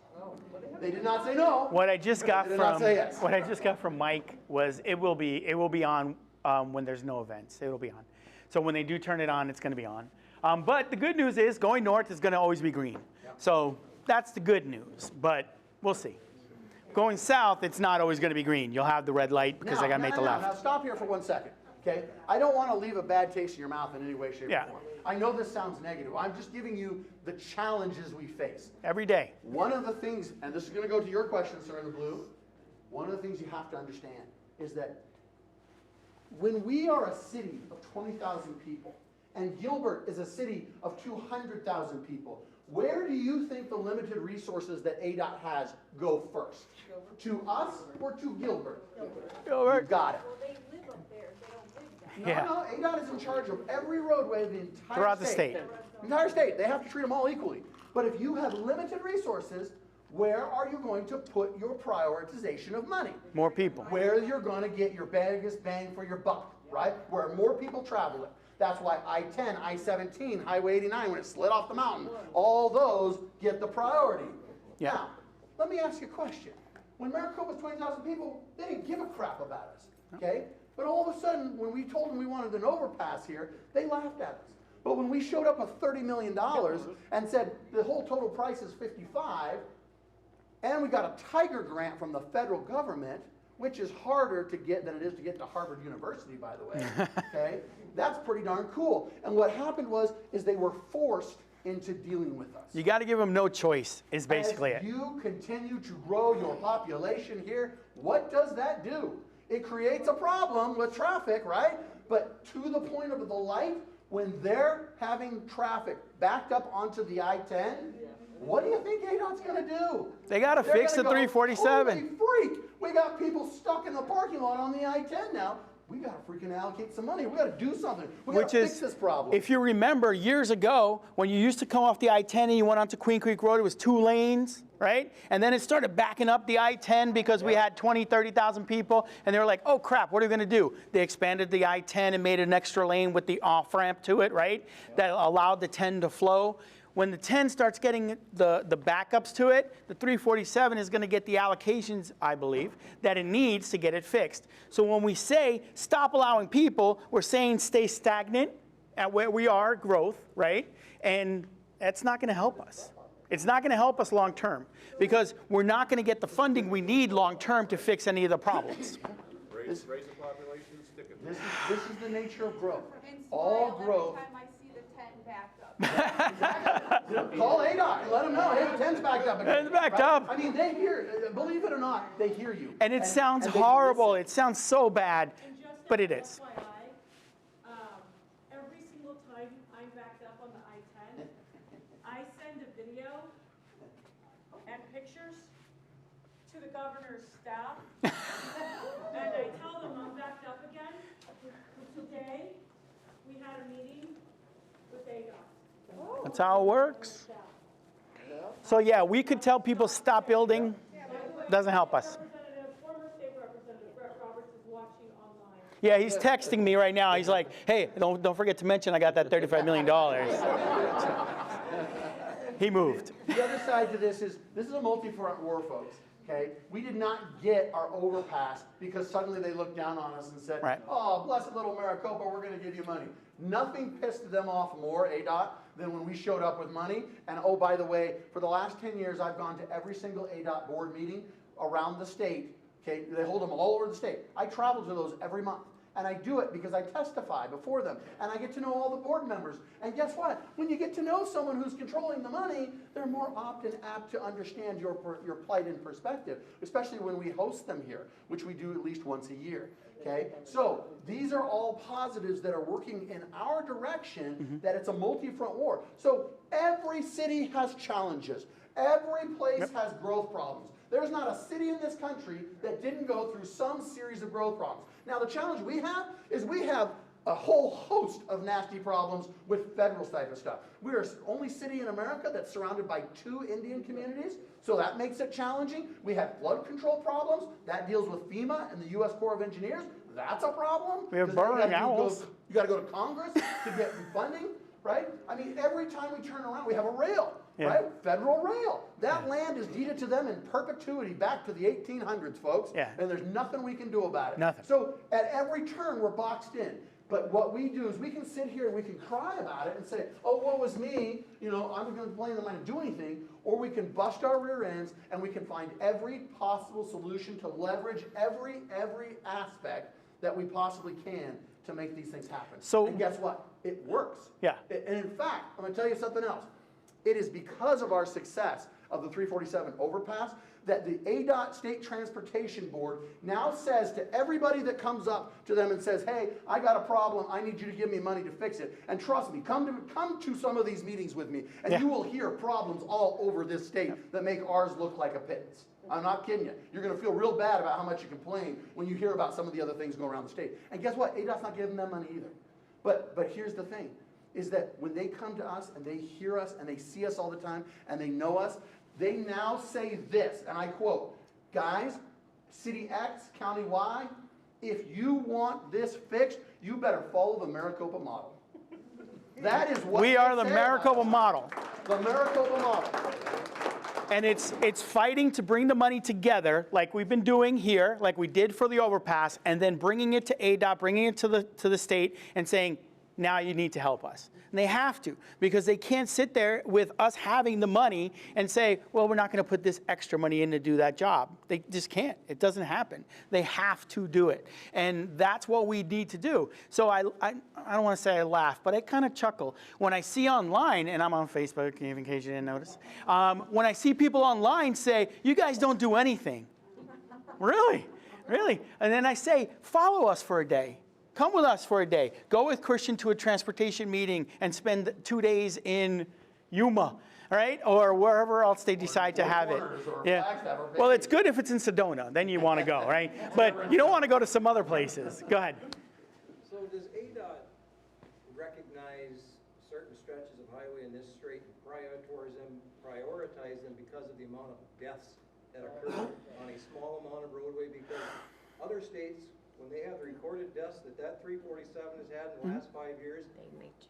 They did not say no. What I just got They did not say yes. what I just got from Mike was it will be on when there's no events. It will be on. So when they do turn it on, it's going to be on. But the good news is going north is going to always be green. So that's the good news. But we'll see. Going south, it's not always going to be green. You'll have the red light because I got to make the left. Now stop here for 1 second. Okay, I don't want to leave a bad taste in your mouth in any way, shape, Yeah. or form. I know this sounds negative. I'm just giving you the challenges we face. Every day. One of the things, and this is going to go to your question, sir, in the blue. One of the things you have to understand is that when we are a city of 20,000 people, and Gilbert is a city of 200,000 people, where do you think the limited resources that ADOT has go first? To us or to Gilbert? Gilbert. You got it. Well, they live up there, they don't live down. No, ADOT is in charge of every roadway of the entire Throughout the state. The entire state. They have to treat them all equally. But if you have limited resources, where are you going to put your prioritization of money? More people. Where you're going to get your biggest bang for your buck, right? Where more people travel it. That's why I-10, I-17, Highway 89, when it slid off the mountain, all those get the priority. Yeah. Now, let me ask you a question. When Maricopa was 20,000 people, they didn't give a crap about us, okay? But all of a sudden, when we told them we wanted an overpass here, they laughed at us. But when we showed up with $30 million and said the whole total price is 55, and we got a Tiger grant from the federal government, which is harder to get than it is to get to Harvard University, by the way, okay? That's pretty darn cool. And what happened is they were forced into dealing with us. You got to give them no choice is basically As it. you continue to grow your population here, what does that do? It creates a problem with traffic, right? But to the point of the light, when they're having traffic backed up onto the I-10, what do you think ADOT's going to do? They got to fix the 347. Holy freak! We got people stuck in the parking lot on the I-10 now. We got to freaking allocate some money. We got to do something. We got to fix this problem. If you remember years ago, when you used to come off the I-10 and you went onto Queen Creek Road, it was 2 lanes, right? And then it started backing up the I-10 because we had 20, 30,000 people, and they were like, oh crap, what are we going to do? They expanded the I-10 and made an extra lane with the off-ramp to it, right? That allowed the 10 to flow. When the 10 starts getting the backups to it, the 347 is going to get the allocations, I believe, that it needs to get it fixed. So when we say stop allowing people, we're saying stay stagnant at where we are, growth, right? And that's not going to help us. It's not going to help us long term because we're not going to get the funding we need long term to fix any of the problems. Raise the population, stick it. This is the nature of growth. And All smile growth. every time I see the 10 backed up. Call ADOT and let them know, hey, the 10's backed up again. It's backed up. I mean, they hear, believe it or not, they hear you. And it sounds and they horrible. listen. It sounds so bad, but it is. FYI, every single time I'm backed up on the I-10, I send a video and pictures to the governor's staff, and I tell them I'm backed up again. Today, we had a meeting with ADOT. That's how it works. So yeah, we could tell people stop building. Doesn't help us. Former state representative Brett Roberts is watching online. Yeah, he's texting me right now. He's like, hey, don't forget to mention I got that $35 million. He moved. The other side to this is a multi-front war, folks. Okay, we did not get our overpass because suddenly they looked down on us and said, right. Oh, blessed little Maricopa, we're going to give you money. Nothing pissed them off more, ADOT, than when we showed up with money. And oh, by the way, for the last 10 years, I've gone to every single ADOT board meeting around the state. Okay, they hold them all over the state. I travel to those every month. And I do it because I testify before them, and I get to know all the board members. And guess what? When you get to know someone who's controlling the money, they're more apt to understand your plight and perspective, especially when we host them here, which we do at least once a year. Okay? So these are all positives that are working in our direction, that it's a multi-front war. So every city has challenges. Every place has growth problems. There's not a city in this country that didn't go through some series of growth problems. Now, the challenge we have is we have a whole host of nasty problems with federal type of stuff. We're the only city in America that's surrounded by 2 Indian communities, so that makes it challenging. We have flood control problems. That deals with FEMA and the U.S. Corps of Engineers. That's a problem. We have burrowing owls. You got to go to Congress to get funding, right? I mean, every time we turn around, we have a rail. Right? Federal rail. That land is deeded to them in perpetuity back to the 1800s, folks. And there's nothing we can do about it. Nothing. So at every turn, we're boxed in. But what we do is we can sit here and we can cry about it and say, oh, woe is me. You know, I'm going to blame them. I didn't do anything. Or we can bust our rear ends and we can find every possible solution to leverage every aspect that we possibly can to make these things happen. And guess what? It works. And in fact, I'm going to tell you something else. It is because of our success of the 347 overpass that the Adot State Transportation Board now says to everybody that comes up to them and says, hey, I got a problem, I need you to give me money to fix it. And trust me, come to some of these meetings with me, and you will hear problems all over this state that make ours look like a pittance. I'm not kidding you. You're going to feel real bad about how much you complain when you hear about some of the other things going around the state. And guess what? Adot's not giving them money either. But here's the thing. Is that when they come to us and they hear us and they see us all the time and they know us, they now say this, and I quote, guys, City X, County Y, if you want this fixed, you better follow the Maricopa model. That is what we are the Maricopa model. The Maricopa model. And it's fighting to bring the money together like we've been doing here, like we did for the overpass, and then bringing it to ADOT, bringing it to the state and saying, now you need to help us. And they have to, because they can't sit there with us having the money and say, well, we're not going to put this extra money in to do that job. They just can't. It doesn't happen. They have to do it. And that's what we need to do. So I don't want to say I laugh, but I kind of chuckle when I see online, and I'm on Facebook, in case you didn't notice, when I see people online say, you guys don't do anything. Really? Really? And then I say, follow us for a day. Come with us for a day. Go with Christian to a transportation meeting and spend 2 days in Yuma, all right? Or wherever else they decide to have it. Well, it's good if it's in Sedona. Then you want to go, right? But you don't want to go to some other places. Go ahead. So does ADOT recognize certain stretches of highway in this strait and prioritize them because of the amount of deaths that occur on a small amount of roadway? Because other states, when they have the recorded deaths that 347 has had in the last 5 years,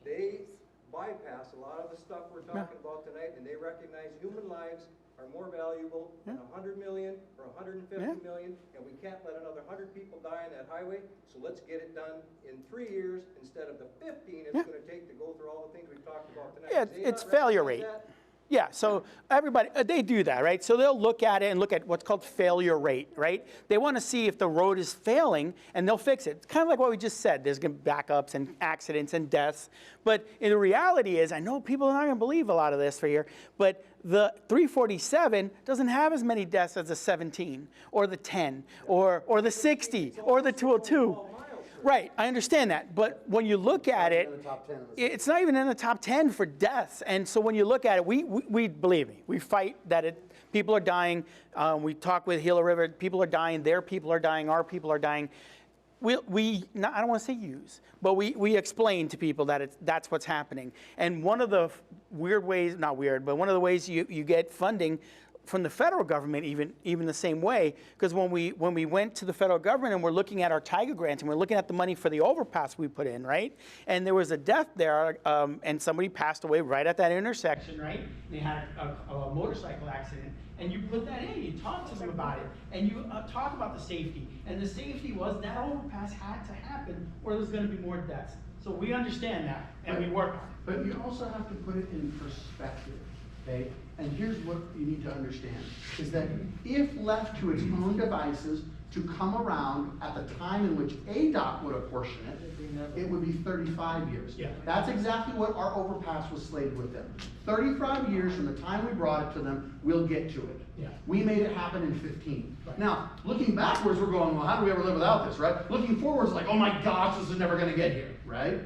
they bypass a lot of the stuff we're talking about tonight, and they recognize human lives are more valuable than 100 million or 150 million, and we can't let another 100 people die on that highway, so let's get it done in 3 years instead of the 15 it's going to take to go through all the things we've talked about tonight. Yeah, it's failure rate. Yeah, so everybody, they do that, right? So they'll look at it and look at what's called failure rate, right? They want to see if the road is failing, and they'll fix it. It's kind of like what we just said. There's going to be backups and accidents and deaths. But the reality is, I know people are not going to believe a lot of this for here, but the 347 doesn't have as many deaths as the 17 or the 10 or the 60 or the 202. Right, I understand that, but when you look at it, it's not even in the top 10 for deaths. And so when you look at it, we believe me, we fight that people are dying. We talk with Gila River, people are dying, their people are dying, our people are dying. I don't want to say use, but we explain to people that that's what's happening. And one of the weird ways, not weird, but one of the ways you get funding from the federal government, even the same way, because when we went to the federal government and we're looking at our Tiger grants and we're looking at the money for the overpass we put in, right? And there was a death there, and somebody passed away right at that intersection, right? They had a motorcycle accident, and you put that in, you talk to them about it, and you talk about the safety. And the safety was that overpass had to happen, or there's going to be more deaths. So we understand that, and we work on it. But you also have to put it in perspective. Okay? And here's what you need to understand, is that if left to its own devices, to come around at the time in which ADOT would apportion it, it would be 35 years. Yeah. That's exactly what our overpass was slated with them. 35 years from the time we brought it to them, we'll get to it. Yeah. We made it happen in 15. Right. Now, looking backwards, we're going, well, how do we ever live without this, right? Looking forwards, like, oh my gosh, this is never gonna get here, right?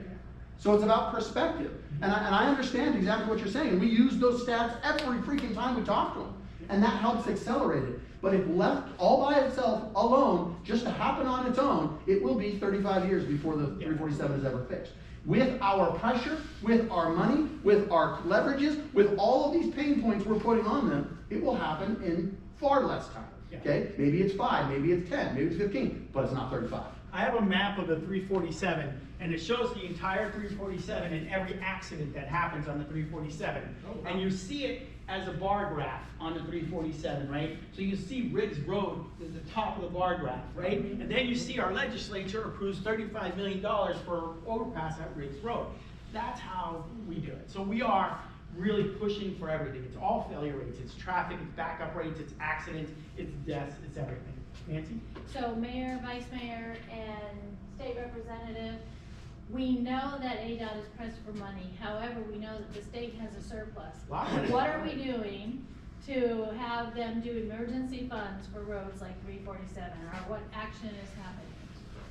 So it's about perspective. And I understand exactly what you're saying. We use those stats every freaking time we talk to them. And that helps accelerate it. But if left all by itself, alone, just to happen on its own, it will be 35 years before the 347 is ever fixed. With our pressure, with our money, with our leverages, with all of these pain points we're putting on them, it will happen in far less time. Okay? Maybe it's 5, maybe it's 10, maybe it's 15, but it's not 35. I have a map of the 347, and it shows the entire 347 and every accident that happens on the 347. And you see it as a bar graph on the 347, right? So you see Ridge Road is the top of the bar graph, right? And then you see our legislature approves $35 million for overpass at Ridge Road. That's how we do it. So we are really pushing for everything. It's all failure rates, it's traffic, it's backup rates, it's accidents, it's deaths, it's everything. Nancy? So mayor, vice mayor, and state representative, we know that ADOT is pressed for money. However, we know that the state has a surplus. What are we doing to have them do emergency funds for roads like 347, or what action is happening?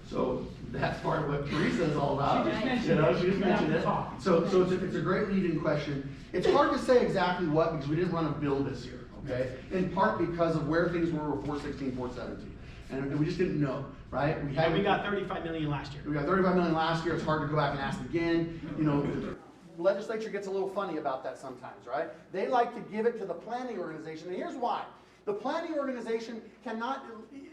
So that's part of what Teresa is all about. She just mentioned it. She just mentioned it. So it's a great leading question. It's hard to say exactly what, because we didn't run a bill this year, okay? In part because of where things were with 416, 417. And we just didn't know, right? We got $35 million last year. We got $35 million last year. It's hard to go back and ask again. You know, the legislature gets a little funny about that sometimes, right? They like to give it to the planning organization, and here's why. The planning organization cannot,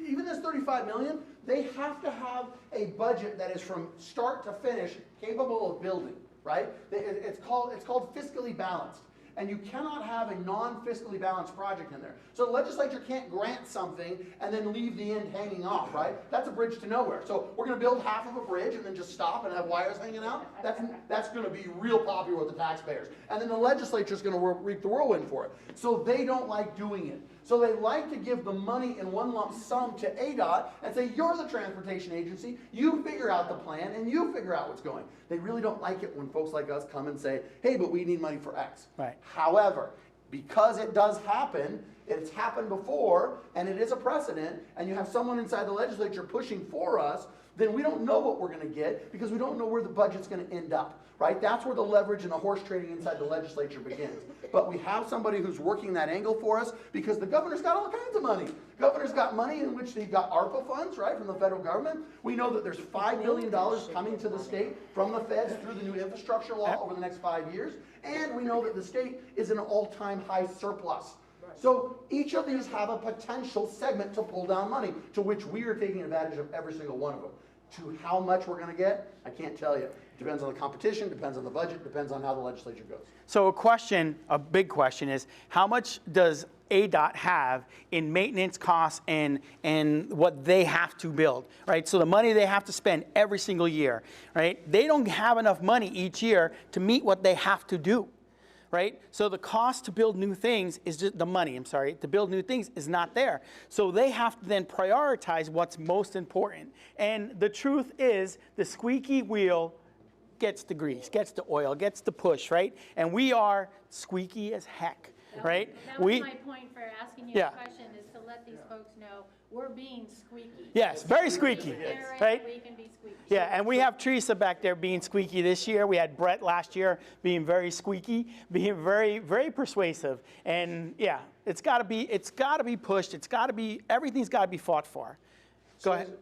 even this $35 million, they have to have a budget that is from start to finish capable of building, right? It's called fiscally balanced. And you cannot have a non-fiscally balanced project in there. So the legislature can't grant something and then leave the end hanging off, right? That's a bridge to nowhere. So we're gonna build half of a bridge and then just stop and have wires hanging out? That's gonna be real popular with the taxpayers. And then the legislature's gonna reap the whirlwind for it. So they don't like doing it. So they like to give the money in one lump sum to ADOT and say, you're the transportation agency, you figure out the plan and you figure out what's going. They really don't like it when folks like us come and say, hey, but we need money for X. Right. However, because it does happen, it's happened before, and it is a precedent, and you have someone inside the legislature pushing for us, then we don't know what we're gonna get because we don't know where the budget's gonna end up, right? That's where the leverage and the horse trading inside the legislature begins. But we have somebody who's working that angle for us because the governor's got all kinds of money. The governor's got money in which they've got ARPA funds, right, from the federal government. We know that there's $5 billion coming to the state from the feds through the new infrastructure law over the next 5 years. And we know that the state is in an all-time high surplus. So each of these have a potential segment to pull down money, to which we are taking advantage of every single one of them. To how much we're going to get, I can't tell you. Depends on the competition, depends on the budget, depends on how the legislature goes. So a big question is, how much does ADOT have in maintenance costs and what they have to build, right? So the money they have to spend every single year, right? They don't have enough money each year to meet what they have to do, right? So the cost to build new things is just the money, to build new things is not there. So they have to then prioritize what's most important. And the truth is, the squeaky wheel gets the grease, gets the oil, gets the push, right? And we are squeaky as heck, right? That was my point for asking you the question, is to let these folks know we're being squeaky. Yes, very squeaky, right? We can be squeaky. Yeah, and we have Teresa back there being squeaky this year. We had Brett last year being very squeaky, being very, very persuasive. And yeah, it's got to be pushed. Everything's got to be fought for. Go ahead.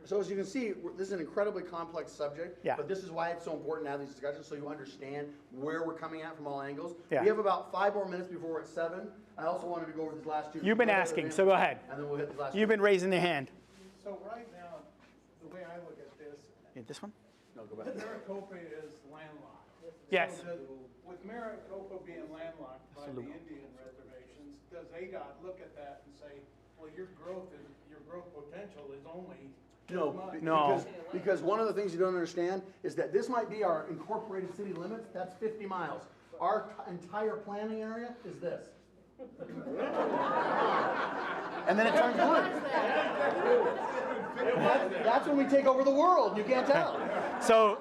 So as you can see, this is an incredibly complex subject, Yeah. but this is why it's so important to have these discussions so you understand where we're coming at from all angles. Yeah. We have about 5 more minutes before we're at 7. I also wanted to go over these last two. You've been asking, so go ahead. And then we'll hit the last You've been raising the hand. So right now, the way I look at this, This one? No, go back. Maricopa is landlocked. Yes. So with Maricopa being landlocked by the Indian reservations, does ADOT look at that and say, well, your growth potential is only No, because one of the things you don't understand is that this might be our incorporated city limits. That's 50 miles. Our entire planning area is this. And then it turns blue. That's when we take over the world. You can't tell. So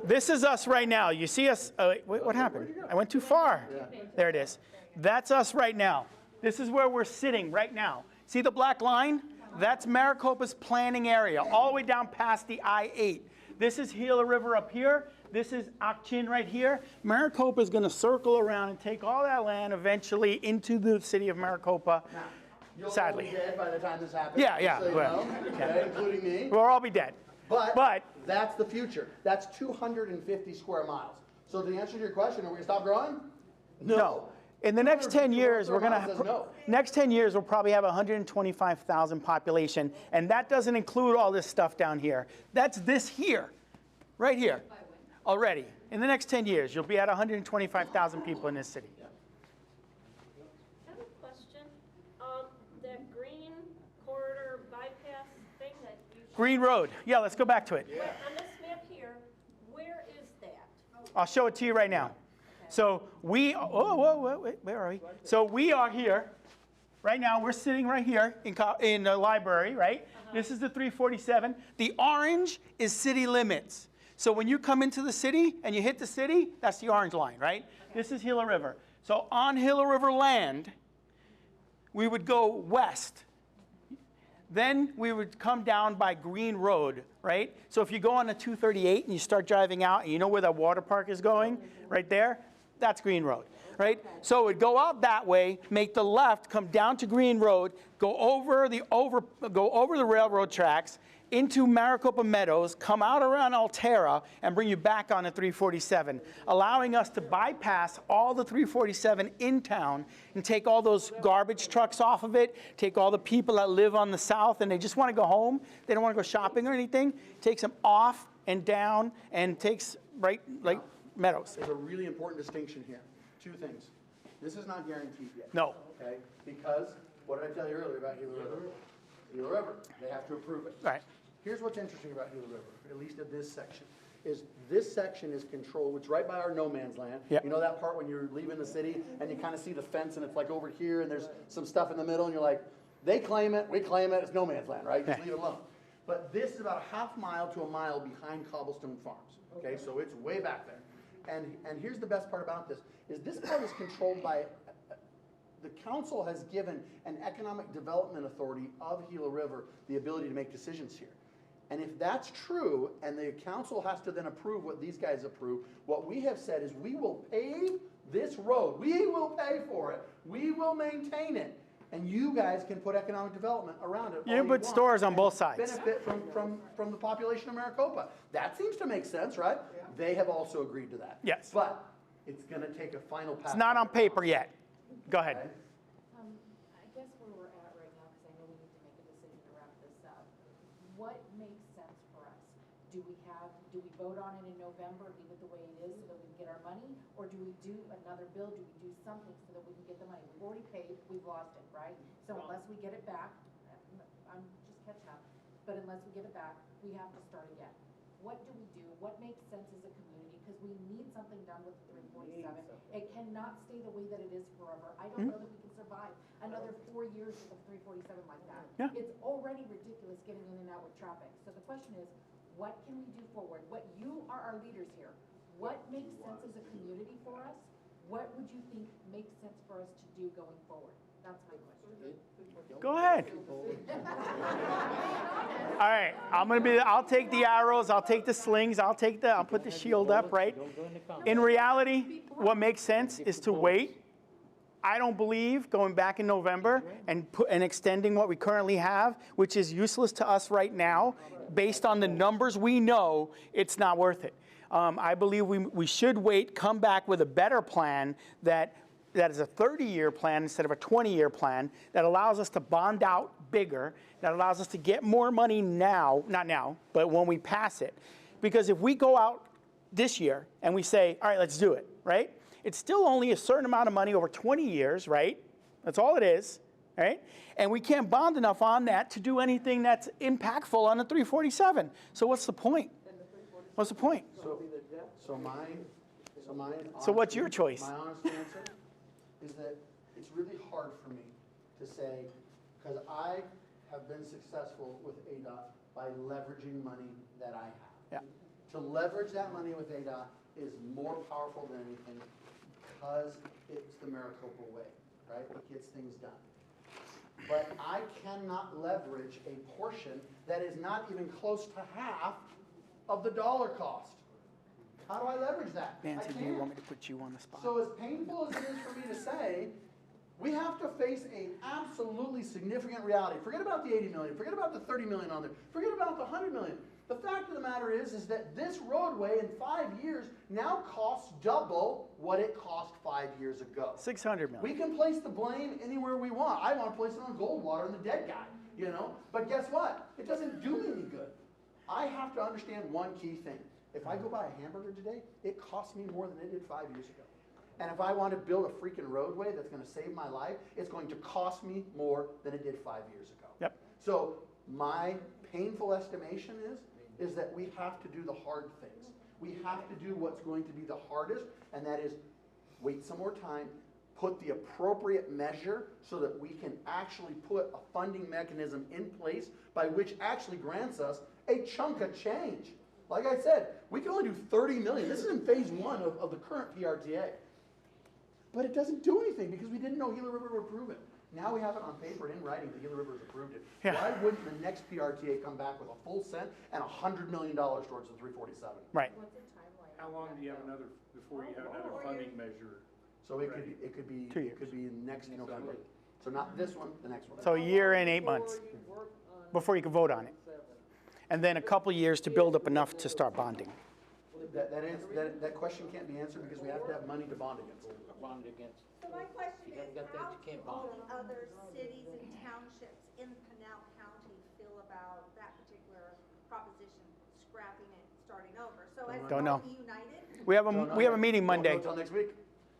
this is us right now. You see us, wait, what happened? I went too far. There it is. That's us right now. This is where we're sitting right now. See the black line? That's Maricopa's planning area, all the way down past the I-8. This is Gila River up here. This is Akchin right here. Maricopa is going to circle around and take all that land eventually into the city of Maricopa. You'll Sadly. all be dead by the time this happens. Yeah, yeah. just so you Well, know, yeah. okay, including me. We'll all be dead. But that's the future. That's 250 square miles. So the answer to your question, are we going to stop growing? No. In the next 10 years, we're going Says to, no. next 10 years, we'll probably have 125,000 population, and that doesn't include all this stuff down here. That's this here, right here, already. In the next 10 years, you'll be at 125,000 people in this city. I have a question. That green corridor bypass thing that you. Green Road. Yeah, let's go back to it. Wait, on this map here, where is that? I'll show it to you right now. So we, wait, where are we? So we are here. Right now, we're sitting right here in the library, right? This is the 347. The orange is city limits. So when you come into the city and you hit the city, that's the orange line, right? This is Gila River. So on Gila River land, we would go west. Then we would come down by Green Road, right? So if you go on the 238 and you start driving out and you know where the water park is going, right there, that's Green Road, right? So it would go out that way, make the left, come down to Green Road, go over the railroad tracks into Maricopa Meadows, come out around Altera, and bring you back on the 347, allowing us to bypass all the 347 in town and take all those garbage trucks off of it, take all the people that live on the south and they just want to go home, they don't want to go shopping or anything, takes them off and down and takes right, like Meadows. There's a really important distinction here. Two things. This is not guaranteed yet. No. Okay? Because, what did I tell you earlier about Gila River? Gila River, they have to approve it. Right. Here's what's interesting about Gila River, at least at this section, is this section is controlled, it's right by our no man's land. Yep. You know that part when you're leaving the city and you kind of see the fence and it's like over here and there's some stuff in the middle and you're like, they claim it, we claim it, it's no man's land, right? Just leave it alone. But this is about a half mile to a mile behind Cobblestone Farms, okay? So it's way back there. And here's the best part about this, is this part is controlled by, the council has given an economic development authority of Gila River the ability to make decisions here. And if that's true, and the council has to then approve what these guys approve, what we have said is we will pave this road. We will pay for it. We will maintain it. And you guys can put economic development around it. You can put stores on both sides. Benefit from the population of Maricopa. That seems to make sense, right? They have also agreed to that. Yes. But it's going to take a final pass. It's not on paper yet. Go ahead. Okay. I guess where we're at right now, because I know we need to make a decision to wrap this up. What makes sense for us? Do we vote on it in November, leave it the way it is so that we can get our money? Or do we do another bill? Do we do something so that we can get the money? We've already paid, we've lost it, right? So unless we get it back, I'm just catching up, but unless we get it back, we have to start again. What do we do? What makes sense as a community? Because we need something done with the 347. It cannot stay the way that it is forever. I don't know that we can survive another 4 years of 347 like that. Yeah. It's already ridiculous getting in and out with traffic. So the question is, what can we do forward? You are our leaders here. What makes sense as a community for us? What would you think makes sense for us to do going forward? That's my question. Go ahead. All right, I'll take the arrows, I'll take the slings, I'll put the shield up, right? In reality, what makes sense is to wait. I don't believe going back in November and extending what we currently have, which is useless to us right now, based on the numbers we know, it's not worth it. I believe we should wait, come back with a better plan that is a 30-year plan instead of a 20-year plan, that allows us to bond out bigger, that allows us to get more money now, not now, but when we pass it. Because if we go out this year and we say, all right, let's do it, right? It's still only a certain amount of money over 20 years, right? That's all it is, right? And we can't bond enough on that to do anything that's impactful on the 347. So what's the point? What's the point? So what's your choice? My honest answer is that it's really hard for me to say, because I have been successful with ADOT by leveraging money that I have. Yeah. To leverage that money with ADOT is more powerful than anything because it's the Maricopa way, right? It gets things done. But I cannot leverage a portion that is not even close to half of the dollar cost. How do I leverage that? Nancy, I do you can't. want me to put you on the spot? So as painful as it is for me to say, we have to face an absolutely significant reality. Forget about the 80 million, forget about the 30 million on there, forget about the 100 million. The fact of the matter is that this roadway in 5 years now costs double what it cost 5 years ago. 600 million. We can place the blame anywhere we want. I want to place it on Goldwater and the dead guy, you know? But guess what? It doesn't do me any good. I have to understand one key thing. If I go buy a hamburger today, it costs me more than it did 5 years ago. And if I want to build a freaking roadway that's going to save my life, it's going to cost me more than it did 5 years ago. Yep. So my painful estimation is that we have to do the hard things. We have to do what's going to be the hardest, and that is wait some more time, put the appropriate measure so that we can actually put a funding mechanism in place by which actually grants us a chunk of change. Like I said, we can only do 30 million. This is in phase 1 of the current PRTA. But it doesn't do anything because we didn't know Gila River would approve it. Now we have it on paper and in writing that Gila River has approved it. Yeah. Why wouldn't the next PRTA come back with a full cent and $100 million towards the 347? Right. What's the timeline? How long do you have another, before you have another funding measure? So it could be 2 years. next November. So not this one, the next one. So a year and 8 months before you can vote on it. And then a couple years to build up enough to start bonding. That question can't be answered because we have to have money to bond against. Bond against. So my question is, got that, how you can't do all bond. the other cities and townships in Pinal County feel about that particular proposition, scrapping it, starting over? So as Don't know. united? We have a meeting Monday. Until next week.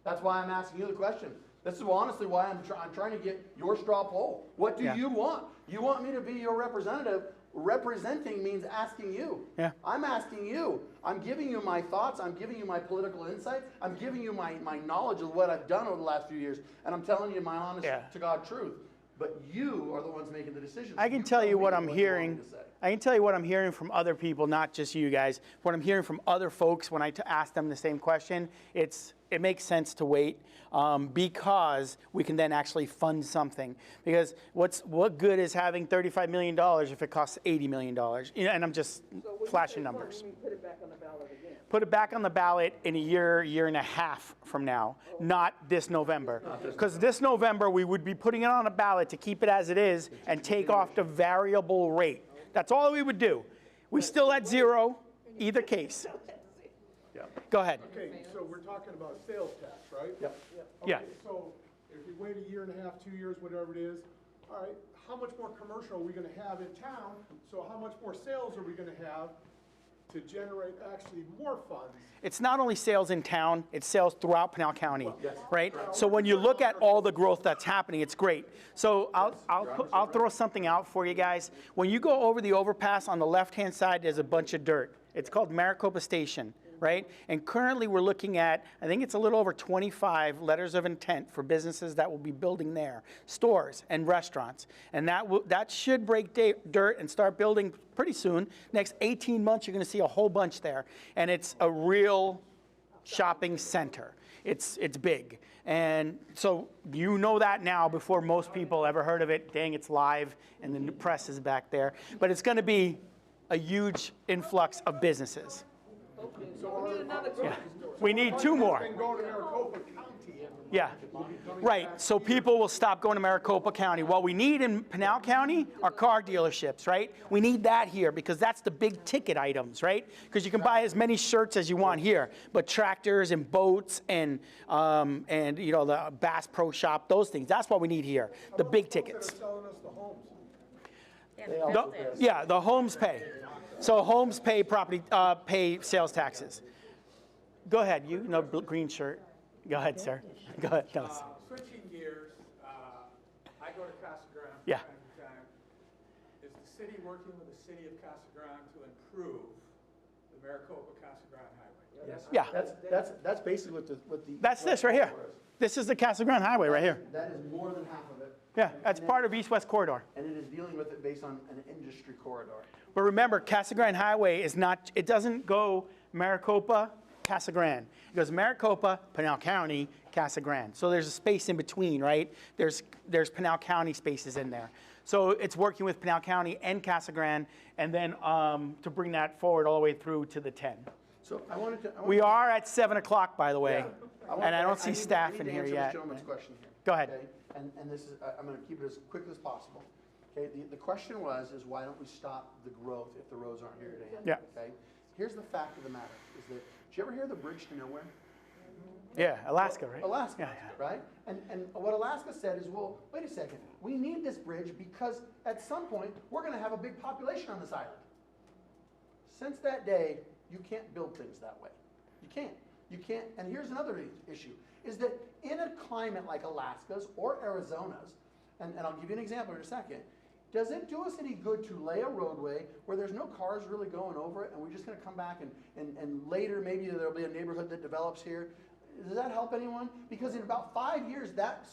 That's why I'm asking you the question. This is honestly why I'm trying to get your straw poll. What do you want? You want me to be your representative? Representing means asking you. Yeah. I'm asking you. I'm giving you my thoughts. I'm giving you my political insights. I'm giving you my knowledge of what I've done over the last few years. And I'm telling you my honest to God truth. But you are the ones making the decisions. I can tell you what I'm hearing. I can tell you what I'm hearing from other people, not just you guys. What I'm hearing from other folks when I ask them the same question, it makes sense to wait because we can then actually fund something. Because what good is having $35 million if it costs $80 million? You know, and I'm just flashing numbers. Put it back on the ballot again? Put it back on the ballot in a year and a half from now, not this November. Because this November, we would be putting it on a ballot to keep it as it is and take off the variable rate. That's all we would do. We still at zero, either case. Go ahead. Okay, so we're talking about sales tax, right? Yep. Yeah. Okay, so if we wait a year and a half, 2 years, whatever it is, all right, how much more commercial are we gonna have in town? So how much more sales are we gonna have to generate actually more funds? It's not only sales in town, it's sales throughout Pinal County, right? So when you look at all the growth that's happening, it's great. So I'll throw something out for you guys. When you go over the overpass on the left-hand side, there's a bunch of dirt. It's called Maricopa Station, right? And currently we're looking at, I think it's a little over 25 letters of intent for businesses that will be building there, stores and restaurants. And that should break dirt and start building pretty soon. Next 18 months, you're gonna see a whole bunch there. And it's a real shopping center. It's big. And so you know that now before most people ever heard of it. Dang, it's live and the press is back there. But it's gonna be a huge influx of businesses. So we need another We need 2 more. Been going to Maricopa County. Yeah, right. So people will stop going to Maricopa County. What we need in Pinal County are car dealerships, right? We need that here because that's the big ticket items, right? Because you can buy as many shirts as you want here, but tractors and boats and you know the Bass Pro Shop, those things. That's what we need here. The big tickets. They're selling us the homes. Yeah, the homes pay. So homes pay pay sales taxes. Go ahead, you know, green shirt. Go ahead, sir. Go ahead. No. Switching gears, I go to Casa Grande from Yeah. time to time. Is the city working with the city of Casa Grande to improve the Maricopa Casa Grande Highway? Yes. Yeah. That's basically what the That's this right here. This is the Casa Grande Highway right here. That is more than half of it. Yeah, that's part of East-West Corridor. And it is dealing with it based on an industry corridor. But remember, Casa Grande Highway is not, it doesn't go Maricopa, Casa Grande. It goes Maricopa, Pinal County, Casa Grande. So there's a space in between, right? There's Pinal County spaces in there. So it's working with Pinal County and Casa Grande, and then to bring that forward all the way through to the 10. So I wanted to. We are at 7 o'clock, by the way, and I don't see need- staff I need in to here answer yet. this gentleman's question here. Go ahead. Okay? And this is, I'm going to keep it as quick as possible. Okay, the question is why don't we stop the growth if the roads aren't here today? Yeah. Okay, here's the fact of the matter, is that, did you ever hear the bridge to nowhere? Yeah, Alaska, right? Alaska, Yeah. right? And what Alaska said is, well, wait a second, we need this bridge because at some point, we're going to have a big population on this island. Since that day, you can't build things that way. You can't. You can't, and here's another issue, is that in a climate like Alaska's or Arizona's, and I'll give you an example in a second, does it do us any good to lay a roadway where there's no cars really going over it and we're just going to come back and later maybe there'll be a neighborhood that develops here? Does that help anyone? Because in about 5 years, that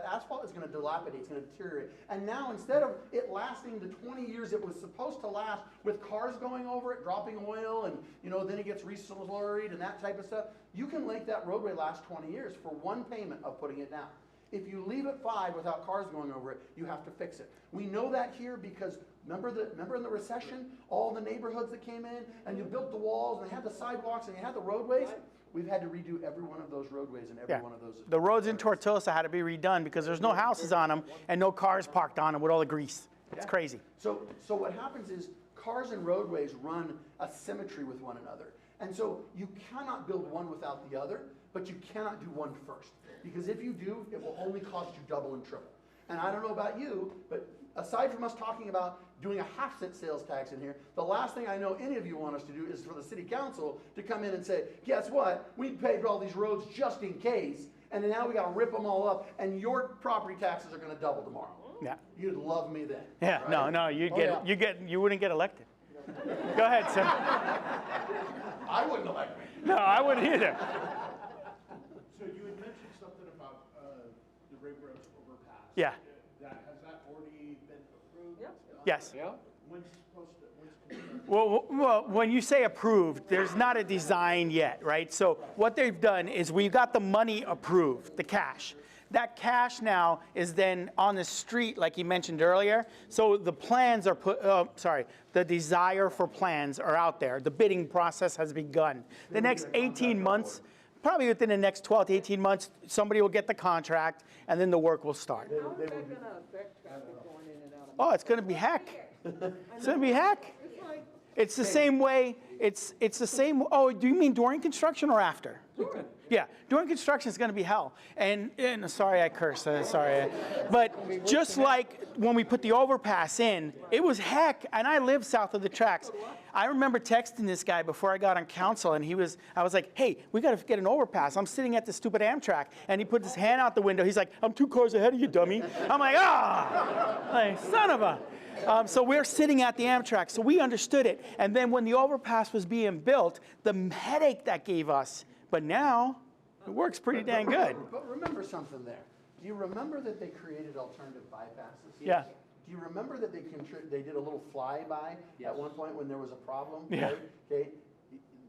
asphalt is going to dilapidate, it's going to deteriorate. And now instead of it lasting the 20 years it was supposed to last with cars going over it, dropping oil, and then it gets reslurried and that type of stuff, you can make that roadway last 20 years for one payment of putting it down. If you leave it 5 without cars going over it, you have to fix it. We know that here because remember in the recession, all the neighborhoods that came in and you built the walls and they had the sidewalks and you had the roadways? We've had to redo every one of those roadways and every one of those. The roads in Tortosa had to be redone because there's no houses on them and no cars parked on them with all the grease. It's crazy. So what happens is cars and roadways run a symmetry with one another. And so you cannot build one without the other, but you cannot do one first. Because if you do, it will only cost you double and triple. And I don't know about you, but aside from us talking about doing a half-cent sales tax in here, the last thing I know any of you want us to do is for the city council to come in and say, guess what? We paid all these roads just in case, and then now we got to rip them all up, and your property taxes are going to double tomorrow. Yeah. You'd love me then. Yeah. Right? No. You wouldn't get elected. Go ahead, sir. I wouldn't elect me. No, I wouldn't either. So you had mentioned something about the railroad overpass. Yeah. Has that already been approved? Yes. Yeah. When's construction? Well, when you say approved, there's not a design yet, right? So what they've done is we've got the money approved, the cash. That cash now is then on the street, like you mentioned earlier. So the plans are the desire for plans are out there. The bidding process has begun. The next 18 months, probably within the next 12 to 18 months, somebody will get the contract and then the work will start. How is that going to affect traffic going in and out of? Oh, it's going to be heck. It's going to be heck. It's like, It's the same way, it's the same, oh, do you mean during construction or after? Yeah, during construction it's gonna be hell. And sorry I cursed, sorry. But just like when we put the overpass in, it was heck, and I live south of the tracks. I remember texting this guy before I got on council, and I was like, hey, we gotta get an overpass. I'm sitting at the stupid Amtrak, and he put his hand out the window. He's like, I'm 2 cars ahead of you, dummy. I'm like, like, son of a. So we're sitting at the Amtrak, so we understood it. And then when the overpass was being built, the headache that gave us, but now it works pretty dang good. But remember something there. Do you remember that they created alternative bypasses? Yeah. Do you remember that they did a little flyby at one point when there was a problem? Yeah. Okay.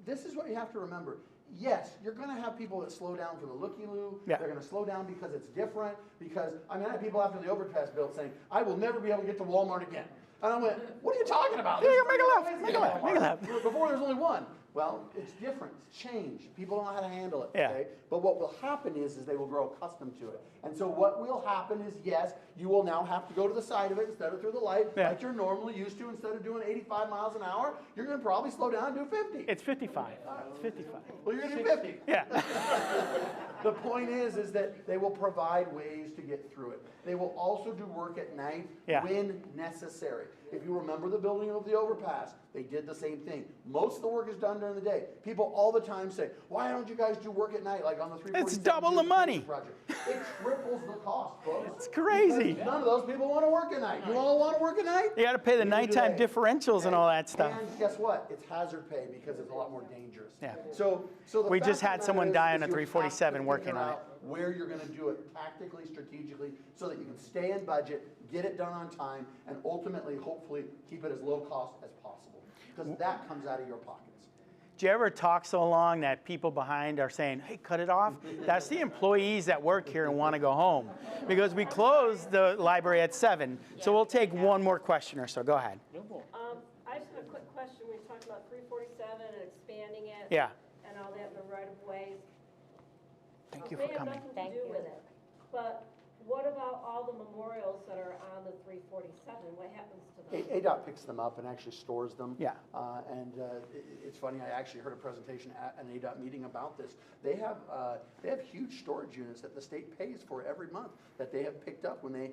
This is what you have to remember. Yes, you're going to have people that slow down for the looky-loo. Yeah. They're going to slow down because it's different. Because, I had people after the overpass built saying, I will never be able to get to Walmart again. And I went, what are you talking about? Yeah, make a left. Before there's only one. Well, it's different. It's change. People don't know how to handle it. Yeah. Okay? But what will happen is they will grow accustomed to it. And so what will happen is, yes, you will now have to go to the side of it instead of through the light, like you're normally used to. Instead of doing 85 miles an hour, you're going to probably slow down and do 50. It's 55. It's 55. Well, you're going to do 50. Yeah. The point is that they will provide ways to get through it. They will also do work at night when necessary. If you remember the building of the overpass, they did the same thing. Most of the work is done during the day. People all the time say, why don't you guys do work at night like on the 347? It's double the money. Project. It triples the cost, folks. It's crazy. Because none of those people want to work at night. You all want to work at night? You got to pay the nighttime differentials and all that stuff. And guess what? It's hazard pay because it's a lot more dangerous. Yeah. So the We fact just of had the someone matter die is on a you have to 347 do working on it. out where you're gonna do it tactically, strategically, so that you can stay in budget, get it done on time, and ultimately, hopefully, keep it as low cost as possible. Because that comes out of your pockets. Do you ever talk so long that people behind are saying, hey, cut it off? That's the employees that work here and want to go home. Because we close the library at 7. So we'll take one more question or so. Go ahead. I just have a quick question. We talked about 347 and expanding it. Yeah. And all that in the right of ways. Thank you for coming. May have nothing to do with it, but what about all the memorials that are on the 347? What happens to them? ADOT picks them up and actually stores them. Yeah. It's funny, I actually heard a presentation at an ADOT meeting about this. They have huge storage units that the state pays for every month that they have picked up when they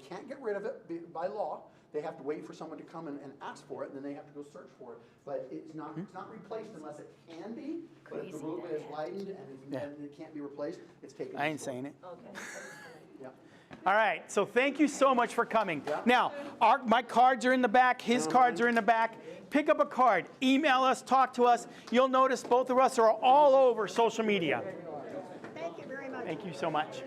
can't get rid of it by law. They have to wait for someone to come and ask for it, and then they have to go search for it. But it's not replaced unless it can be. But if the roadway is widened and it can't be replaced, it's taken. I ain't saying it. Okay. Yeah. All right, so thank you so much for coming. Now, my cards are in the back, his cards are in the back. Pick up a card, email us, talk to us. You'll notice both of us are all over social media. Thank you very much. Thank you so much.